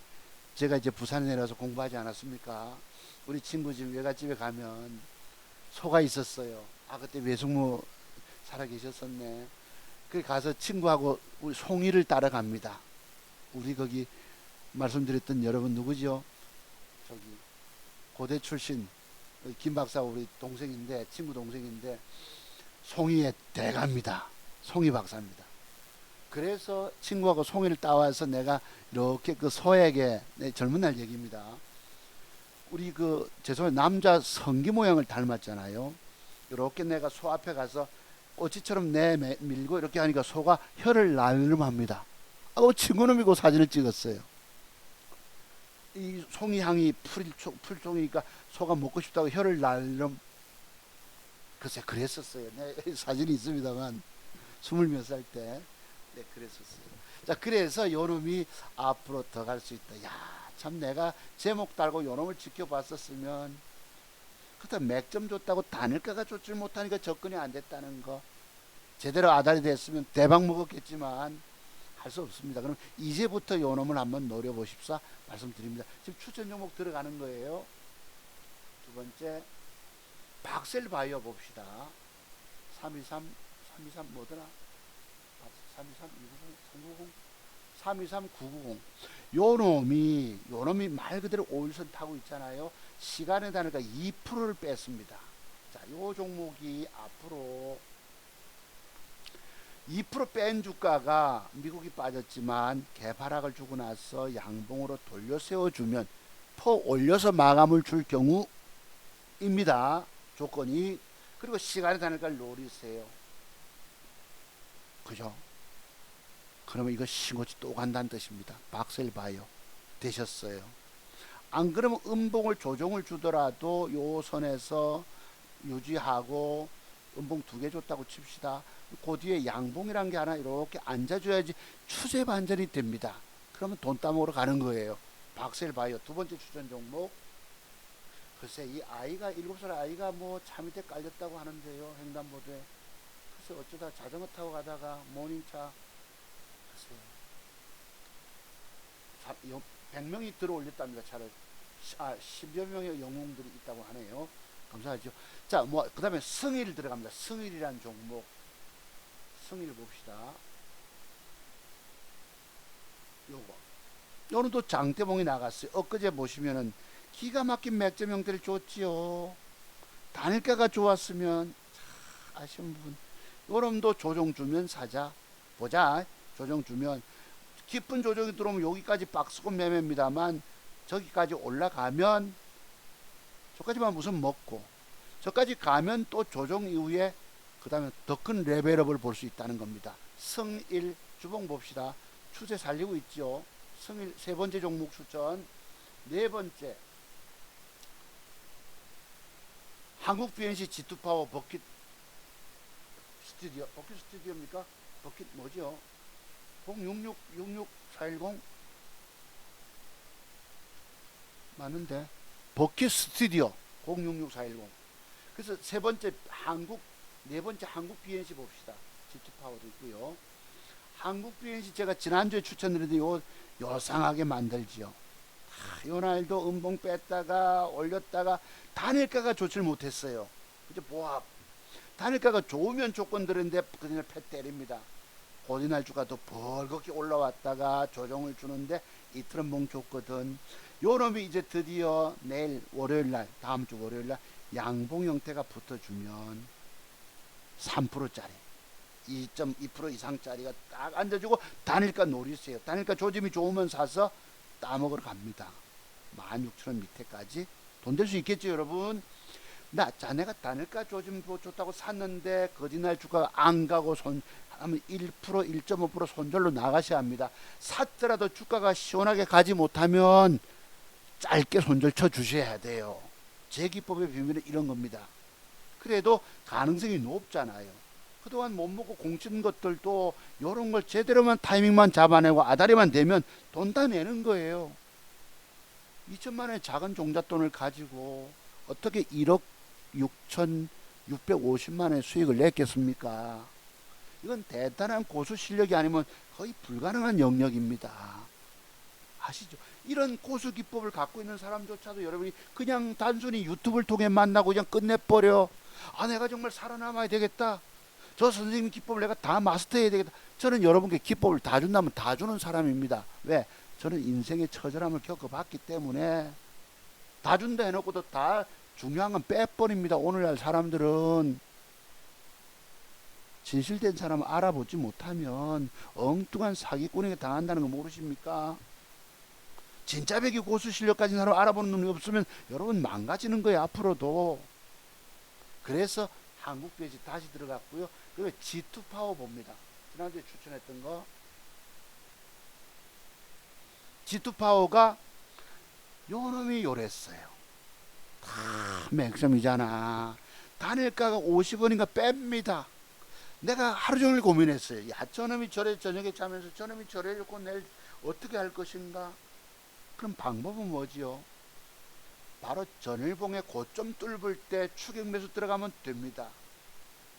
A: 제가 이제 부산에 내려서 공부하지 않았습니까? 우리 친구 집 외갓집에 가면 소가 있었어요. 아 그때 외숙모 살아 계셨었네. 그 가서 친구하고 우리 송이를 따라갑니다. 우리 거기 말씀드렸던 여러분 누구죠? 저기 고대 출신 김 박사 우리 동생인데 친구 동생인데 송이의 대가입니다. 송이 박사입니다. 그래서 친구하고 송이를 따와서 내가 이렇게 그 소에게 젊은 날 얘기입니다. 우리 그 죄송해요 남자 성기 모양을 닮았잖아요. 이렇게 내가 소 앞에 가서 꼬치처럼 내밀고 이렇게 하니까 소가 혀를 날름합니다. 친구놈이 그 사진을 찍었어요. 이 송이 향이 풀종이니까 소가 먹고 싶다고 혀를 날름. 글쎄 그랬었어요. 네, 사진이 있습니다만 20몇 살 때 네, 그랬었어요. 자 그래서 요놈이 앞으로 더 갈 수 있다. 야 참 내가 제목 달고 요놈을 지켜봤었으면 그때 맥점 줬다고 단일가가 좋지 못하니까 접근이 안 됐다는 거. 제대로 아다리 됐으면 대박 먹었겠지만 할 수 없습니다. 그럼 이제부터 요놈을 한번 노려보십사 말씀드립니다. 지금 추천 종목 들어가는 거예요. 두 번째 박셀 바이오 봅시다. 323 뭐더라? 323 290 390 323 990 요놈이 말 그대로 5일선 타고 있잖아요. 시간에 다니까 2%를 뺐습니다. 자, 요 종목이 앞으로 2%뺀 주가가 미국이 빠졌지만 개파락을 주고 나서 양봉으로 돌려 세워주면 퍼 올려서 마감을 줄 경우입니다. 조건이. 그리고 시간에 다니까 노리세요. 그죠? 그러면 이거 신고치 또 간다는 뜻입니다. 박셀 바이오 되셨어요. 안 그러면 음봉을 조정을 주더라도 요 선에서 유지하고 음봉 2개 줬다고 칩시다. 그 뒤에 양봉이란 게 하나 이렇게 앉아줘야지 추세 반전이 됩니다. 그러면 돈 따먹으러 가는 거예요. 박셀 바이오 두 번째 추천 종목. 글쎄 이 아이가 7살 아이가 뭐 차 밑에 깔렸다고 하는데요. 횡단보도에. 글쎄 어쩌다 자전거 타고 가다가 모닝차 글쎄요. 100명이 들어 올렸답니다. 차를. 10여 명의 영웅들이 있다고 하네요. 감사하죠. 자, 뭐 그 다음에 승일 들어갑니다. 승일이란 종목. 승일 봅시다. 요거는 또 장대봉이 나갔어요. 엊그제 보시면은 기가 막힌 맥점 형태를 줬지요. 단일가가 좋았으면 아쉬운 부분. 요놈도 조정 주면 사자. 보자. 조정 주면 깊은 조정이 들어오면 여기까지 박스권 매매입니다만 저기까지 올라가면 저까지만 무슨 먹고 저까지 가면 또 조정 이후에 그 다음에 더 큰 레벨업을 볼 수 있다는 겁니다. 승일 주봉 봅시다. 추세 살리고 있죠. 승일 세 번째 종목 추천. 네 번째 한국 BNC G2파워 버킷 스튜디오입니까? 버킷 뭐죠? 066-66410 맞는데 버킷 스튜디오 066410. 그래서 네 번째 한국 BNC 봅시다. G2파워도 있고요. 한국 BNC 제가 지난주에 추천드렸는데 요상하게 만들지요. 요 날도 음봉 뺐다가 올렸다가 단일가가 좋질 못했어요. 그죠? 보합. 단일가가 좋으면 조건 들었는데 그날 패 때립니다. 고디날 주가도 벌겋게 올라왔다가 조정을 주는데 이틀은 봉 줬거든. 요놈이 이제 드디어 내일 월요일날 다음 주 월요일날 양봉 형태가 붙어주면 3%짜리 2.2% 이상짜리가 딱 앉아주고 단일가 노리세요. 단일가 조짐이 좋으면 사서 따먹으러 갑니다. 16,000원 밑에까지 돈 될 수 있겠죠 여러분. 자네가 단일가 조짐 좋다고 샀는데 거짓날 주가가 안 가고 하면 1% 1.5% 손절로 나가셔야 합니다. 샀더라도 주가가 시원하게 가지 못하면 짧게 손절 쳐 주셔야 돼요. 제 기법의 비밀은 이런 겁니다. 그래도 가능성이 높잖아요. 그동안 못 먹고 공친 것들도 이런 걸 제대로만 타이밍만 잡아내고 아다리만 되면 돈 다 내는 거예요. 2천만 원의 작은 종잣돈을 가지고 어떻게 1억 6,650만 원의 수익을 냈겠습니까? 이건 대단한 고수 실력이 아니면 거의 불가능한 영역입니다. 아시죠? 이런 고수 기법을 갖고 있는 사람조차도 여러분이 그냥 단순히 유튜브를 통해 만나고 그냥 끝내버려. 아, 내가 정말 살아남아야 되겠다. 저 선생님 기법을 내가 다 마스터해야 되겠다. 저는 여러분께 기법을 다 준다면 다 주는 사람입니다. 왜? 저는 인생의 처절함을 겪어봤기 때문에 다 준다 해놓고도 다 중요한 건 빼버립니다. 오늘날 사람들은 진실된 사람을 알아보지 못하면 엉뚱한 사기꾼에게 당한다는 거 모르십니까? 진짜 배기 고수 실력 가진 사람 알아보는 눈이 없으면 여러분 망가지는 거예요. 앞으로도. 그래서 한국 배지 다시 들어갔고요. 그리고 G2 파워 봅니다. 지난주에 추천했던 거. G2 파워가 요 놈이 요랬어요. 다 맥점이잖아. 단일가가 50원인가 뺍니다. 내가 하루 종일 고민했어요. 야, 저놈이 저녁에 자면서 저놈이 저래놓고 내일 어떻게 할 것인가? 그럼 방법은 뭐지요? 바로 전일봉의 고점 뚫을 때 추격 매수 들어가면 됩니다.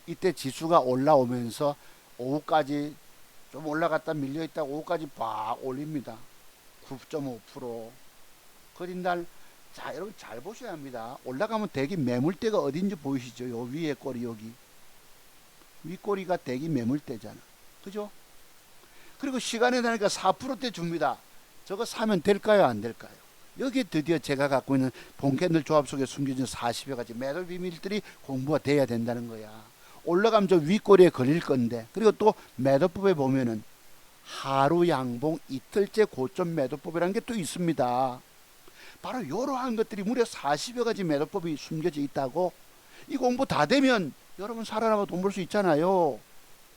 A: 이때 지수가 올라오면서 오후까지 좀 올라갔다 밀려있다 오후까지 막 올립니다. 9.5%. 그린 날, 자, 여러분 잘 보셔야 합니다. 올라가면 대기 매물대가 어딘지 보이시죠? 요 위에 꼬리 여기. 윗꼬리가 대기 매물대잖아. 그죠? 그리고 시간에 나니까 4%대 줍니다. 저거 사면 될까요? 안 될까요? 여기에 드디어 제가 갖고 있는 본캔들 조합 속에 숨겨진 40여 가지 매도 비밀들이 공부가 돼야 된다는 거야. 올라가면 저 윗꼬리에 걸릴 건데. 그리고 또 매도법에 보면은 하루 양봉 이틀째 고점 매도법이라는 게 또 있습니다. 바로 이러한 것들이 무려 40여 가지 매도법이 숨겨져 있다고. 이 공부 다 되면 여러분 살아남아 돈 벌 수 있잖아요.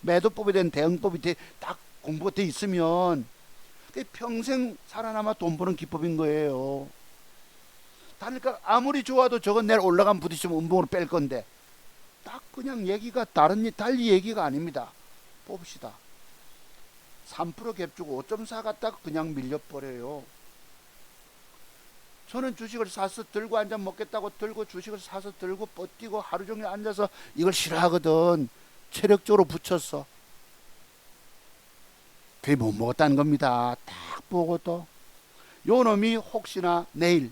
A: 매도법에 대한 대응법이 딱 공부가 돼 있으면 평생 살아남아 돈 버는 기법인 거예요. 그러니까 아무리 좋아도 저건 내일 올라가면 부딪히면 음봉으로 뺄 건데 딱 그냥 얘기가 달리 얘기가 아닙니다. 봅시다. 3%갭 주고 5.4 갔다가 그냥 밀려버려요. 저는 주식을 사서 들고 앉아 먹겠다고 들고 주식을 사서 들고 버티고 하루 종일 앉아서 이걸 싫어하거든. 체력적으로 붙였어. 그게 못 먹었다는 겁니다. 딱 보고도 요 놈이 혹시나 내일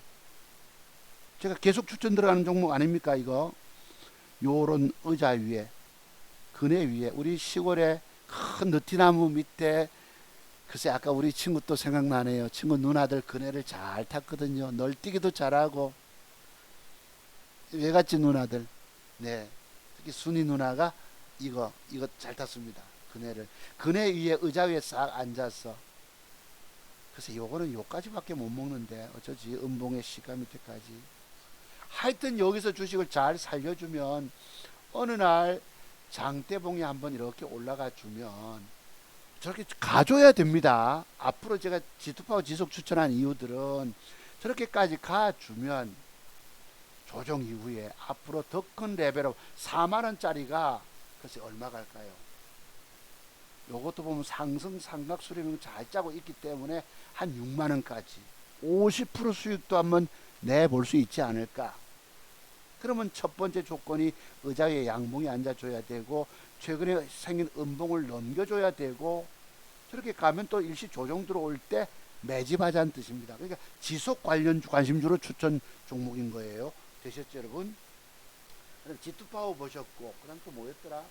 A: 제가 계속 추천 들어가는 종목 아닙니까 이거. 요런 의자 위에 그네 위에 우리 시골에 큰 느티나무 밑에 글쎄 아까 우리 친구 또 생각나네요. 친구 누나들 그네를 잘 탔거든요. 널뛰기도 잘하고 외갓집 누나들 네 특히 순이 누나가 이거 잘 탔습니다. 그네를 그네 위에 의자 위에 싹 앉았어. 글쎄 요거는 요까지밖에 못 먹는데 어쩌지 음봉의 시가 밑에까지. 하여튼 여기서 주식을 잘 살려주면 어느 날 장대봉이 한번 이렇게 올라가 주면 저렇게 가줘야 됩니다. 앞으로 제가 G2파워 지속 추천한 이유들은 저렇게까지 가주면 조정 이후에 앞으로 더 큰 레벨업 4만원짜리가 글쎄 얼마 갈까요? 요것도 보면 상승 삼각 수렴을 잘 짜고 있기 때문에 한 6만원까지 50% 수익도 한번 내볼 수 있지 않을까. 그러면 첫 번째 조건이 의자 위에 양봉이 앉아줘야 되고 최근에 생긴 음봉을 넘겨줘야 되고 저렇게 가면 또 일시 조정 들어올 때 매집하자는 뜻입니다. 그러니까 지속 관련 관심주로 추천 종목인 거예요. 되셨죠 여러분? 그럼 G2파워 보셨고 그 다음 또 뭐였더라?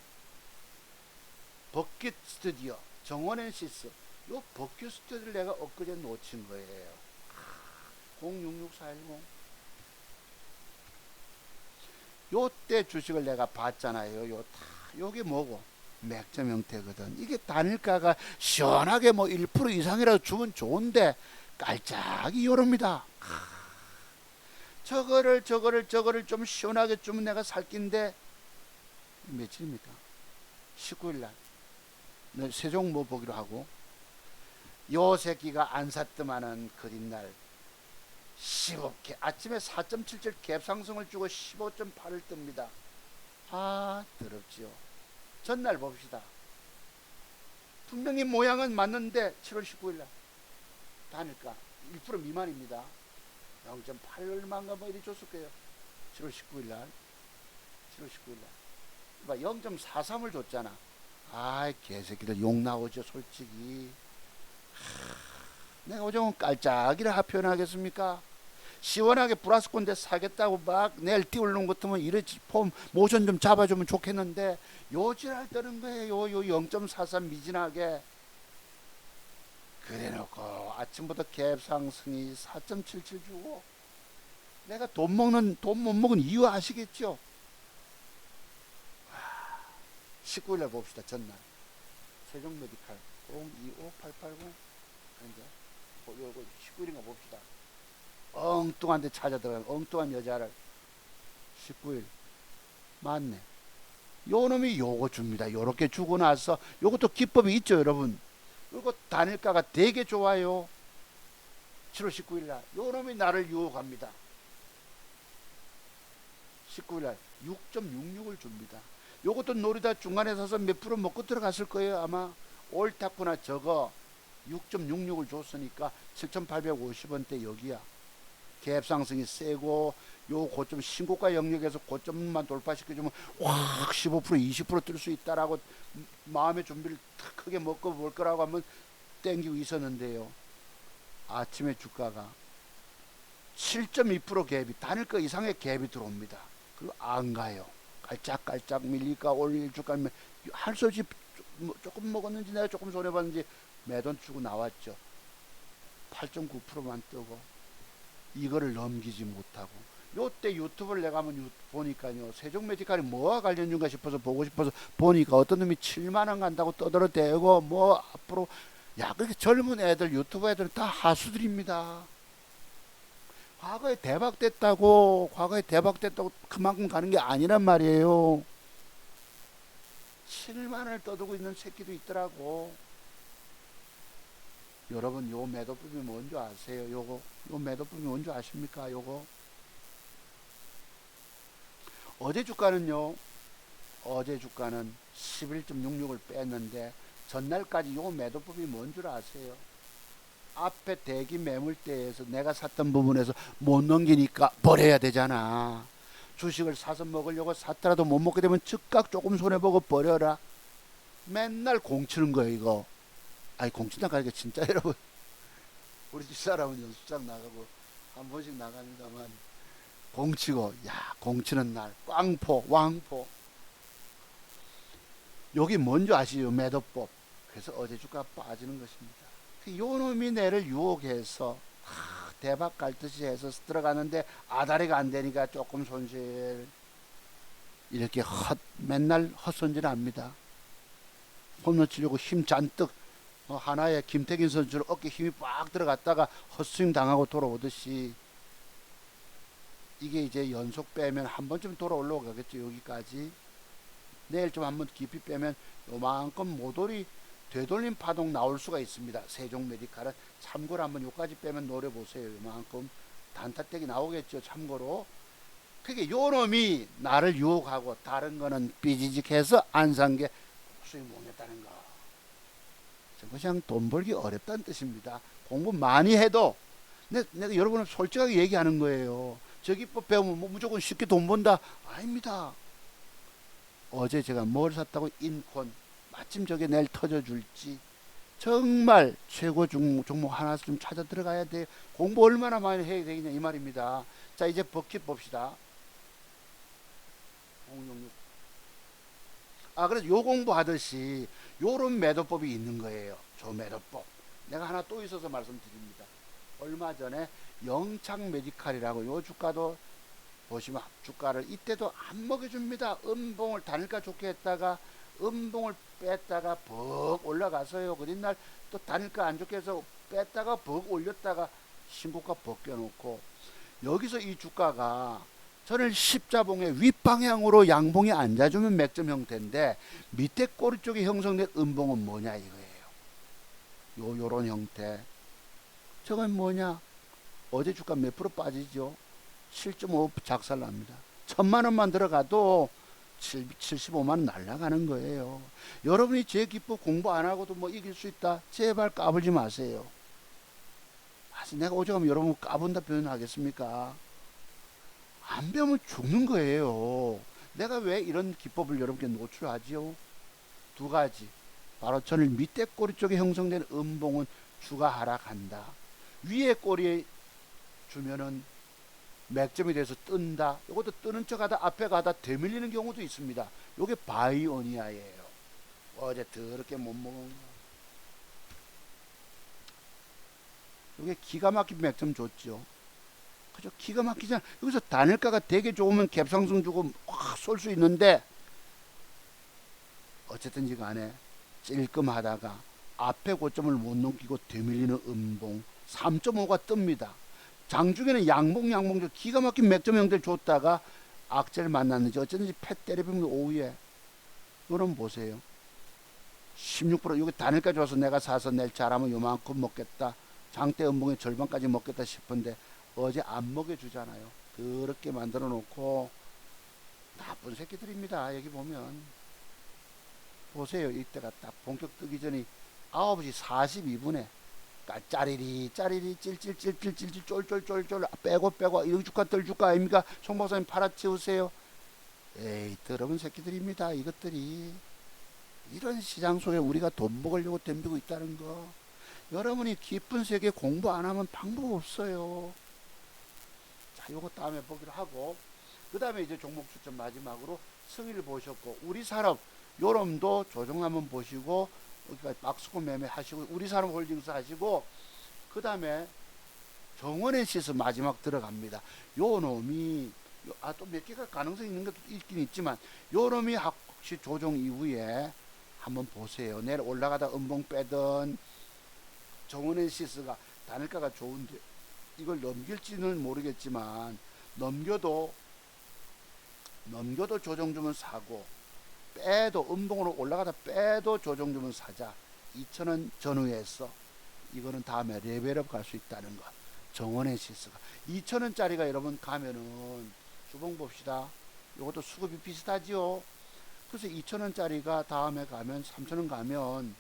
A: 버킷 스튜디오 정원앤시스. 요 버킷 스튜디오를 내가 엊그제 놓친 거예요. 066410 요때 주식을 내가 봤잖아요. 요게 뭐고 맥점 형태거든. 이게 단일가가 시원하게 뭐 1% 이상이라도 주면 좋은데 깔짝이 요럽니다. 저거를 좀 시원하게 주면 내가 살 낀데 며칠입니까? 19일날 세종 뭐 보기로 하고 요 새끼가 안 샀더만은 그린날 15K 아침에 4.77 갭 상승을 주고 15.8을 뜹니다. 아 더럽지요. 전날 봅시다. 분명히 모양은 맞는데 7월 19일날 단일가 1% 미만입니다. 0.8 얼마인가 뭐 이리 줬을 거예요. 7월 19일날 0.43을 줬잖아. 아, 개새끼들 욕 나오죠, 솔직히. 내가 오죽하면 깔짝이라 표현하겠습니까? 시원하게 플러스 꼰대 사겠다고 막 내일 띄우는 것 같으면 이렇게 폼 모션 좀 잡아주면 좋겠는데 요지랄 떠는 거예요. 요 0.43 미진하게. 그래놓고 아침부터 갭 상승이 4.77 주고 내가 돈 못 먹은 이유 아시겠죠? 19일날 봅시다. 전날 세종 메디칼 025880 아닌데 요거 19일인가 봅시다. 엉뚱한 데 찾아 들어간 엉뚱한 여자를 19일 맞네. 요 놈이 요거 줍니다. 요렇게 주고 나서 요것도 기법이 있죠, 여러분. 요거 단일가가 되게 좋아요. 7월 19일 날 요 놈이 나를 유혹합니다. 19일 날 6.66을 줍니다. 요것도 노리다 중간에 서서 몇 프로 먹고 들어갔을 거예요. 아마 옳다구나. 저거 6.66을 줬으니까 7,850원대 여기야. 갭 상승이 세고 요 고점 신고가 영역에서 고점만 돌파시켜주면 확 15% 20% 뜰 수 있다라고 마음의 준비를 크게 먹고 볼 거라고 한번 땡기고 있었는데요. 아침에 주가가 7.2% 갭이 단일가 이상의 갭이 들어옵니다. 그리고 안 가요. 깔짝깔짝 밀릴까 올릴 줄까 할 수 없이 조금 먹었는지 내가 조금 손해봤는지 매돈 주고 나왔죠. 8.9%만 뜨고 이거를 넘기지 못하고 요때 유튜브를 내가 한번 보니까요, 세종 메디칼이 뭐와 관련인가 싶어서 보고 싶어서 보니까 어떤 놈이 7만원 간다고 떠들어대고 뭐 앞으로 야, 그렇게 젊은 애들 유튜브 애들은 다 하수들입니다. 과거에 대박됐다고 그만큼 가는 게 아니란 말이에요. 7만원을 떠들고 있는 새끼도 있더라고. 여러분 요 매도법이 뭔지 아세요? 요 매도법이 뭔지 아십니까? 요거 어제 주가는 11.66을 뺐는데 전날까지 요 매도법이 뭔 줄 아세요? 앞에 대기 매물대에서 내가 샀던 부분에서 못 넘기니까 버려야 되잖아. 주식을 사서 먹으려고 샀더라도 못 먹게 되면 즉각 조금 손해보고 버려라. 맨날 공치는 거예요 이거. 아니 공치장 가니까 진짜 여러분 우리 집사람은 연습장 나가고 한 번씩 나갑니다만 공치고 야 공치는 날 꽝포 왕포. 여기 뭔지 아시죠? 매도법. 그래서 어제 주가 빠지는 것입니다. 요 놈이 내를 유혹해서 대박 갈듯이 해서 들어가는데 아다리가 안 되니까 조금 손실. 이렇게 맨날 헛손질 합니다. 홈런 치려고 힘 잔뜩 하나의 김태균 선수는 어깨 힘이 빡 들어갔다가 헛스윙 당하고 돌아오듯이 이게 이제 연속 빼면 한 번쯤 돌아 올라오겠죠. 여기까지 내일 좀 한번 깊이 빼면 요만큼 모돌이 되돌림 파동 나올 수가 있습니다. 세종 메디칼은 참고로 한번 여기까지 빼면 노려보세요. 요만큼 단타떼기 나오겠죠. 참고로 그게 요놈이 나를 유혹하고 다른 거는 삐지직해서 안 산 게 수익 못 냈다는 거. 그냥 돈 벌기 어렵다는 뜻입니다. 공부 많이 해도 내가 여러분은 솔직하게 얘기하는 거예요. 저 기법 배우면 뭐 무조건 쉽게 돈 번다. 아닙니다. 어제 제가 뭘 샀다고 인콘 마침 저게 내일 터져줄지 정말 최고 종목 하나씩 좀 찾아 들어가야 돼. 공부 얼마나 많이 해야 되겠냐 이 말입니다. 자 이제 버킷 봅시다. 066. 그래서 요 공부하듯이 요런 매도법이 있는 거예요. 저 매도법. 내가 하나 또 있어서 말씀드립니다. 얼마 전에 영창 메디칼이라고 요 주가도 보시면 주가를 이때도 안 먹여줍니다. 음봉을 단일가 좋게 했다가 음봉을 뺐다가 벅 올라가서요. 그 뒷날 또 단일가 안 좋게 해서 뺐다가 벅 올렸다가 신고가 벗겨놓고 여기서 이 주가가 저는 십자봉의 윗방향으로 양봉이 앉아주면 맥점 형태인데 밑에 꼬리 쪽에 형성된 음봉은 뭐냐 이거예요. 요런 형태. 저건 뭐냐? 어제 주가 몇 프로 빠지죠? 7.5 작살납니다. 1,000만원만 들어가도 75만원 날아가는 거예요. 여러분이 제 기법 공부 안 하고도 뭐 이길 수 있다. 제발 까불지 마세요. 내가 오죽하면 여러분 까분다 표현하겠습니까? 안 배우면 죽는 거예요. 내가 왜 이런 기법을 여러분께 노출하지요? 두 가지. 바로 전일 밑에 꼬리 쪽에 형성된 음봉은 주가 하락한다. 위에 꼬리에 주면은 맥점이 돼서 뜬다. 이것도 뜨는 척 하다 앞에 가다 되밀리는 경우도 있습니다. 이게 바이오니아예요. 어제 더럽게 못 먹은 거. 이게 기가 막힌 맥점 줬죠. 그죠? 기가 막히잖아. 여기서 단일가가 되게 좋으면 갭상승 주고 확 쏠 수 있는데, 어쨌든지 간에 찔끔하다가 앞에 고점을 못 넘기고 되밀리는 음봉 3.5가 뜹니다. 장중에는 양봉 기가 막힌 맥점 형들 줬다가 악재를 만났는지 어쨌든지 패 때려보면 오후에 이거는 보세요. 16% 여기 단일가 줘서 내가 사서 내일 잘하면 요만큼 먹겠다. 장대 음봉의 절반까지 먹겠다 싶은데 어제 안 먹여주잖아요. 그렇게 만들어 놓고 나쁜 새끼들입니다. 여기 보면 보세요. 이때가 딱 본격 뜨기 전에 9시 42분에 짜리리 찔찔찔찔찔찔 쫄쫄쫄쫄 빼고 이거 줄까 덜 줄까 아닙니까? 송 박사님 팔아치우세요. 에이 더러운 새끼들입니다. 이것들이 이런 시장 속에 우리가 돈 먹으려고 덤비고 있다는 거. 여러분이 깊은 세계 공부 안 하면 방법 없어요. 자, 요거 다음에 보기로 하고, 그 다음에 이제 종목 추천 마지막으로 승일 보셨고, 우리 산업 요럼도 조정 한번 보시고, 여기까지 박스권 매매 하시고, 우리 산업 홀딩스 하시고, 그 다음에 정원엔시스 마지막 들어갑니다. 요 놈이 또 몇 개가 가능성이 있는 것도 있긴 있지만, 요 놈이 혹시 조정 이후에 한번 보세요. 내일 올라가다 음봉 빼던 정원엔시스가 단일가가 좋은데 이걸 넘길지는 모르겠지만 넘겨도 조정 주면 사고, 빼도 음봉으로 올라가다 빼도 조정 주면 사자. 2,000원 전후에서 이거는 다음에 레벨업 갈 수 있다는 거. 정원엔시스가 2,000원짜리가 여러분 가면은 주봉 봅시다. 이것도 수급이 비슷하지요. 그래서 2,000원짜리가 다음에 가면 3,000원 가면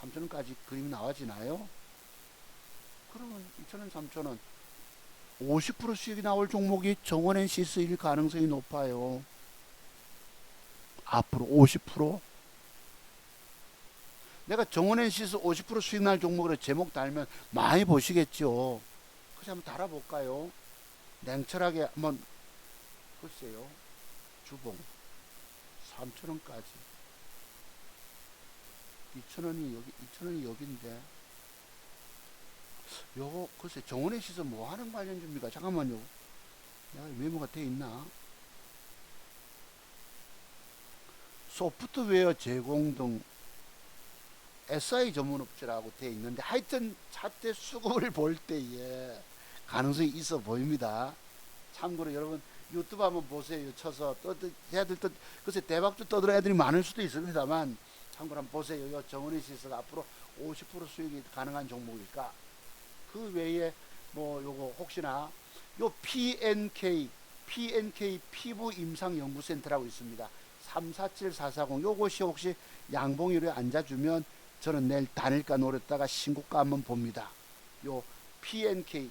A: 3,000원까지 그림이 나와지나요? 그러면 2,000원, 3,000원 50% 수익이 나올 종목이 정원엔시스일 가능성이 높아요. 앞으로 50%? 내가 정원엔시스 50% 수익 날 종목으로 제목 달면 많이 보시겠죠. 그래서 한번 달아볼까요? 냉철하게 한번 글쎄요. 주봉 3,000원까지 2,000원이 여기 2,000원이 여기인데 요거 글쎄 정원엔시스 뭐 하는 관련주입니까? 잠깐만요. 내가 메모가 돼 있나? 소프트웨어 제공 등 SI 전문업체라고 돼 있는데 하여튼 차트 수급을 볼 때에 가능성이 있어 보입니다. 참고로 여러분 유튜브 한번 보세요. 쳐서 애들 글쎄 대박도 떠들어 애들이 많을 수도 있습니다만 참고로 한번 보세요. 요 정원엔시스가 앞으로 50% 수익이 가능한 종목일까? 그 외에 뭐 요거 혹시나 요 PNK 피부 임상 연구센터라고 있습니다. 347440 요것이 혹시 양봉이로 앉아주면 저는 내일 단일가 노렸다가 신고가 한번 봅니다. 요 PNK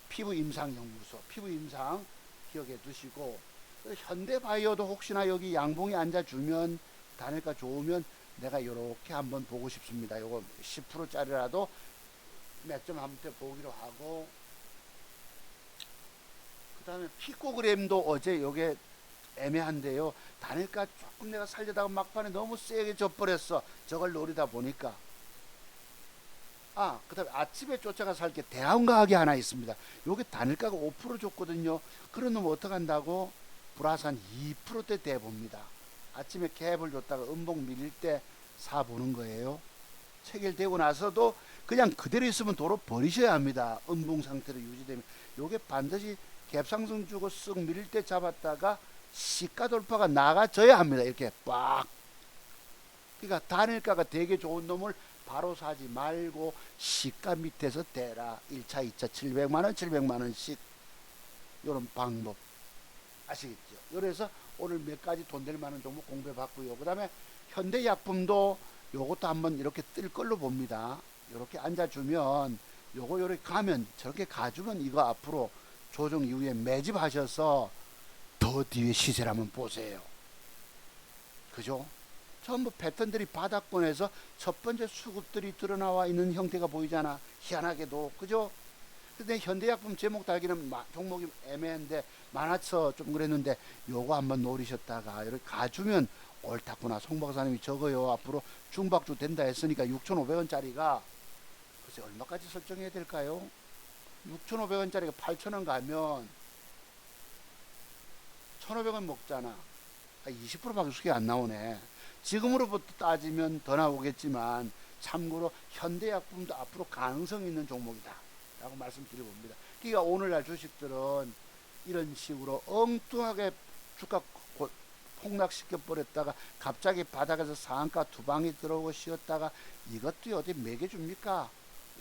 A: 피부 임상 연구소 피부 임상 기억해 두시고, 현대바이오도 혹시나 여기 양봉이 앉아주면 단일가 좋으면 내가 요렇게 한번 보고 싶습니다. 요거 10%짜리라도 몇 점 한번 보기로 하고, 그 다음에 피코그램도 어제 요게 애매한데요. 단일가 조금 내가 살려다가 막판에 너무 세게 져버렸어. 저걸 노리다 보니까. 그 다음에 아침에 쫓아가 살 게 대한과학이 하나 있습니다. 요게 단일가가 5% 줬거든요. 그런 놈 어떡한다고? 플러스 한 2%대 대봅니다. 아침에 캡을 줬다가 음봉 밀릴 때 사보는 거예요. 체결되고 나서도 그냥 그대로 있으면 도로 버리셔야 합니다. 음봉 상태로 유지되면. 요게 반드시 갭상승 주고 쓱 밀릴 때 잡았다가 시가 돌파가 나가져야 합니다. 이렇게 빡. 그러니까 단일가가 되게 좋은 놈을 바로 사지 말고 시가 밑에서 대라. 1차, 2차 700만원, 700만원씩. 요런 방법. 아시겠죠? 그래서 오늘 몇 가지 돈 될 만한 종목 공부해 봤고요. 그 다음에 현대약품도 요것도 한번 이렇게 뜰 걸로 봅니다. 이렇게 앉아주면 요거 요렇게 가면 저렇게 가주면 이거 앞으로 조정 이후에 매집하셔서 더 뒤에 시세를 한번 보세요. 그죠? 전부 패턴들이 바닥권에서 첫 번째 수급들이 드러나와 있는 형태가 보이잖아. 희한하게도. 그죠? 근데 현대약품 제목 달기는 종목이 애매한데 많아서 좀 그랬는데 요거 한번 노리셨다가 이렇게 가주면 옳다구나. 송 박사님이 적어요. 앞으로 중박주 된다 했으니까 6,500원짜리가 글쎄 얼마까지 설정해야 될까요? 6,500원짜리가 8,000원 가면 1,500원 먹잖아. 20%밖에 수익이 안 나오네. 지금으로부터 따지면 더 나오겠지만 참고로 현대약품도 앞으로 가능성 있는 종목이다 라고 말씀드려 봅니다. 그러니까 오늘날 주식들은 이런 식으로 엉뚱하게 주가 폭락시켜 버렸다가 갑자기 바닥에서 상한가 두 방이 들어오고 쉬었다가 이것도 어디 매겨줍니까?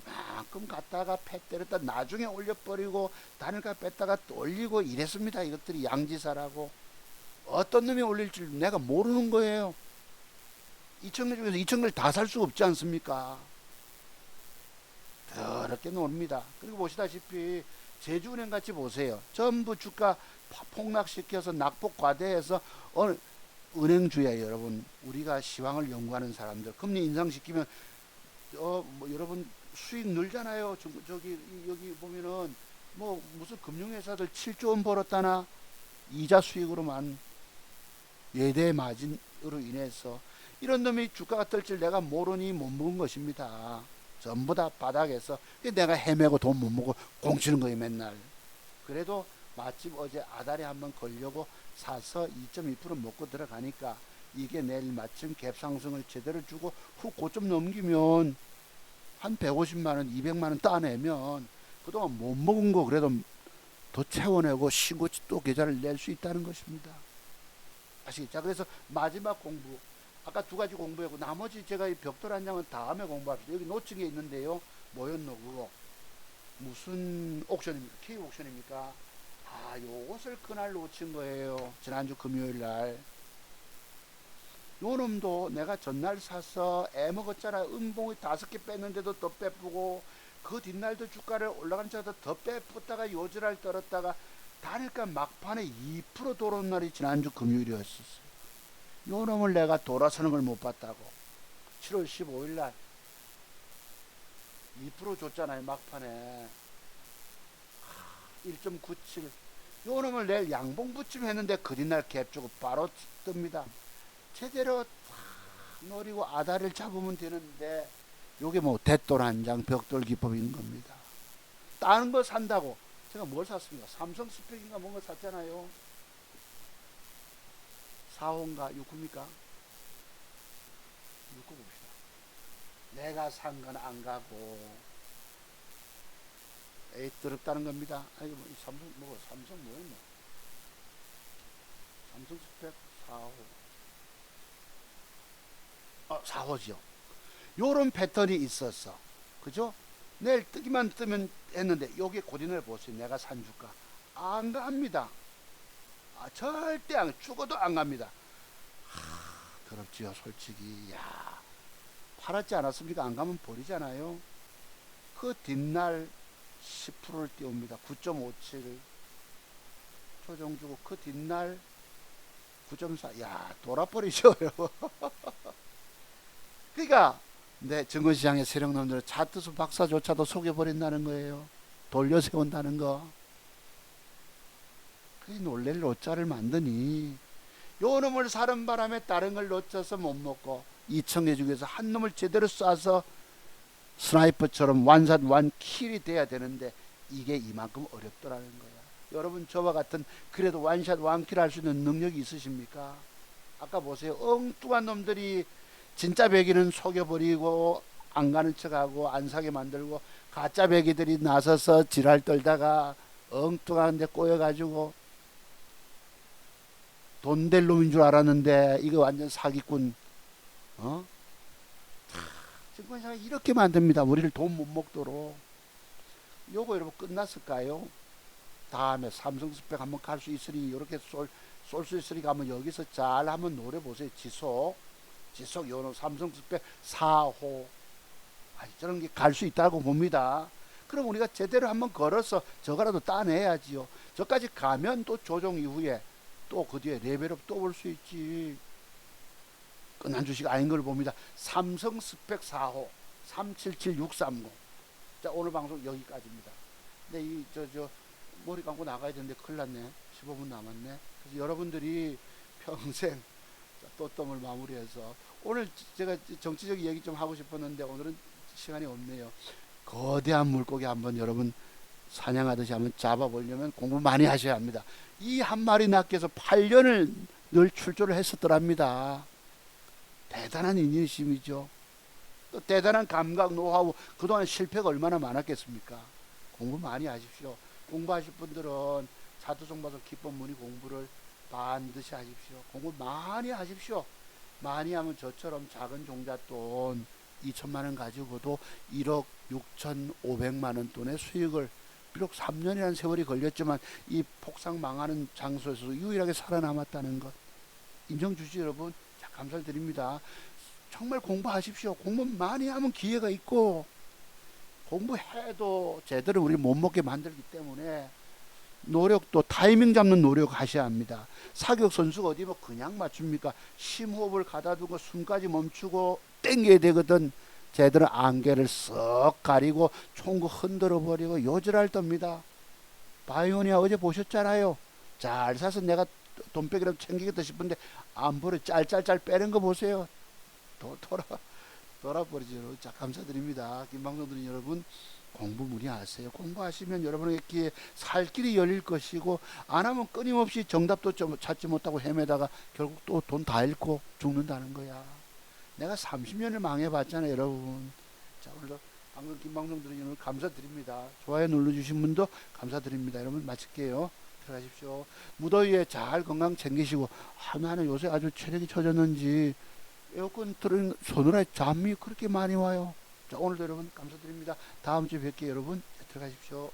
A: 이만큼 갔다가 패 때렸다 나중에 올려버리고 단일가 뺐다가 또 올리고 이랬습니다. 이것들이 양지사라고. 어떤 놈이 올릴 줄 내가 모르는 거예요. 2,000개 중에서 2,000개를 다 살 수 없지 않습니까? 더럽게 놉니다. 그리고 보시다시피 제주은행 같이 보세요. 전부 주가 폭락시켜서 낙폭 과대해서 은행주야 여러분. 우리가 시황을 연구하는 사람들 금리 인상시키면 뭐 여러분 수익 늘잖아요. 저기 여기 보면은 뭐 무슨 금융회사들 7조 원 벌었다나 이자 수익으로만 예대 마진으로 인해서 이런 놈이 주가가 떨 줄 내가 모르니 못 먹은 것입니다. 전부 다 바닥에서 내가 헤매고 돈 못 먹고 공치는 거예요 맨날. 그래도 마침 어제 아다리 한번 걸려고 사서 2.2% 먹고 들어가니까 이게 내일 마침 갭 상승을 제대로 주고 후 고점 넘기면 한 150만원 200만원 따내면 그동안 못 먹은 거 그래도 더 채워내고 신고치 또 계좌를 낼 수 있다는 것입니다. 아시겠죠? 그래서 마지막 공부 아까 두 가지 공부했고 나머지 제가 이 벽돌 한 장은 다음에 공부합시다. 여기 놓친 게 있는데요. 뭐였노 그거? 무슨 옥션입니까? K 옥션입니까? 요것을 그날 놓친 거예요. 지난주 금요일 날. 요 놈도 내가 전날 사서 애먹었잖아. 음봉이 5개 뺐는데도 더 빼쁘고 그 뒷날도 주가를 올라가는 차도 더 빼쁘다가 요지랄 떨었다가 단일가 막판에 2% 돌아온 날이 지난주 금요일이었었어요. 요 놈을 내가 돌아서는 걸 못 봤다고. 7월 15일 날 2% 줬잖아요 막판에. 1.97 요 놈을 내일 양봉부침 했는데 그 뒷날 갭 주고 바로 뜹니다. 제대로 노리고 아다리를 잡으면 되는데 요게 뭐 대돌 한 장 벽돌 기법인 겁니다. 다른 거 산다고 제가 뭘 샀습니까? 삼성 스펙인가 뭔가 샀잖아요. 4호인가 6호입니까? 6호 봅시다. 내가 산 건 안 가고 에이 더럽다는 겁니다. 아이고 뭐 삼성 뭐였나? 삼성 스펙 4호. 4호지요. 요런 패턴이 있었어. 그죠? 내일 뜨기만 뜨면 했는데 여기 고리를 보세요. 내가 산 주가 안 갑니다. 절대 안 죽어도 안 갑니다. 더럽지요 솔직히. 야 팔았지 않았습니까? 안 가면 버리잖아요. 그 뒷날 10%를 띄웁니다. 9.57 조정 주고 그 뒷날 9.4 야 돌아버리죠. 그러니까 내 증권시장의 세력놈들은 차트수 박사조차도 속여버린다는 거예요. 돌려 세운다는 거. 그게 놀랄 노자를 만드니 요 놈을 사는 바람에 다른 걸 놓쳐서 못 먹고 2,000개 중에서 한 놈을 제대로 쏴서 스나이퍼처럼 완샷 완킬이 돼야 되는데 이게 이만큼 어렵더라는 거야. 여러분 저와 같은 그래도 완샷 완킬 할 수 있는 능력이 있으십니까? 아까 보세요. 엉뚱한 놈들이 진짜 배기는 속여버리고 안 가는 척하고 안 사게 만들고 가짜 배기들이 나서서 지랄 떨다가 엉뚱한 데 꼬여가지고 돈 될 놈인 줄 알았는데 이거 완전 사기꾼. 증권사가 이렇게 만듭니다. 우리를 돈 못 먹도록. 요거 여러분 끝났을까요? 다음에 삼성 스펙 한번 갈 수 있으니 이렇게 쏠 수 있으니까 한번 여기서 잘 한번 노려보세요. 지속 요놈 삼성 스펙 4호 저런 게 갈 수 있다고 봅니다. 그럼 우리가 제대로 한번 걸어서 저거라도 따내야지요. 저까지 가면 또 조정 이후에 또 그 뒤에 레벨업 또 올 수 있지. 끝난 주식 아닌 걸 봅니다. 삼성 스펙 4호 377630. 자, 오늘 방송 여기까지입니다. 근데 저 머리 감고 나가야 되는데 큰일 났네. 15분 남았네. 그래서 여러분들이 평생 또tom을 마무리해서, 오늘 제가 정치적 얘기 좀 하고 싶었는데 오늘은 시간이 없네요. 거대한 물고기 한번 여러분 사냥하듯이 한번 잡아보려면 공부 많이 하셔야 합니다. 이 한 마리 낚여서 8년을 늘 출조를 했었더랍니다. 대단한 인내심이죠. 또 대단한 감각, 노하우. 그동안 실패가 얼마나 많았겠습니까? 공부 많이 하십시오. 공부하실 분들은 사도송바서 기법문의 공부를 반드시 하십시오. 공부 많이 하십시오. 많이 하면 저처럼 작은 종잣돈 2천만 원 가지고도 1억 6,500만 원 돈의 수익을, 비록 3년이라는 세월이 걸렸지만 이 폭삭 망하는 장소에서 유일하게 살아남았다는 것 인정 주시죠, 여러분. 자, 감사를 드립니다. 정말 공부하십시오. 공부 많이 하면 기회가 있고, 공부해도 제대로 우리 못 먹게 만들기 때문에 노력도 타이밍 잡는 노력 하셔야 합니다. 사격 선수가 어디 뭐 그냥 맞춥니까? 심호흡을 가다두고 숨까지 멈추고 땡겨야 되거든. 쟤들은 안개를 썩 가리고 총구 흔들어 버리고 요절할 겁니다. 바이오니아 어제 보셨잖아요. 잘 사서 내가 돈백이라도 챙기겠다 싶은데 안 버려 짤짤짤 빼는 거 보세요. 돌아버리죠. 자, 감사드립니다. 김방송들은 여러분 공부 무리하세요. 공부하시면 여러분에게 기회, 살 길이 열릴 것이고, 안 하면 끊임없이 정답도 좀 찾지 못하고 헤매다가 결국 또 돈 다 잃고 죽는다는 거야. 내가 30년을 망해봤잖아요, 여러분. 자, 오늘도 방금 김방송 들으신 여러분 감사드립니다. 좋아요 눌러주신 분도 감사드립니다. 여러분 마칠게요. 들어가십시오. 무더위에 잘 건강 챙기시고, 나는 요새 아주 체력이 처졌는지 에어컨 틀은 서늘하게 잠이 그렇게 많이 와요. 자, 오늘도 여러분 감사드립니다. 다음 주에 뵐게요, 여러분. 들어가십시오.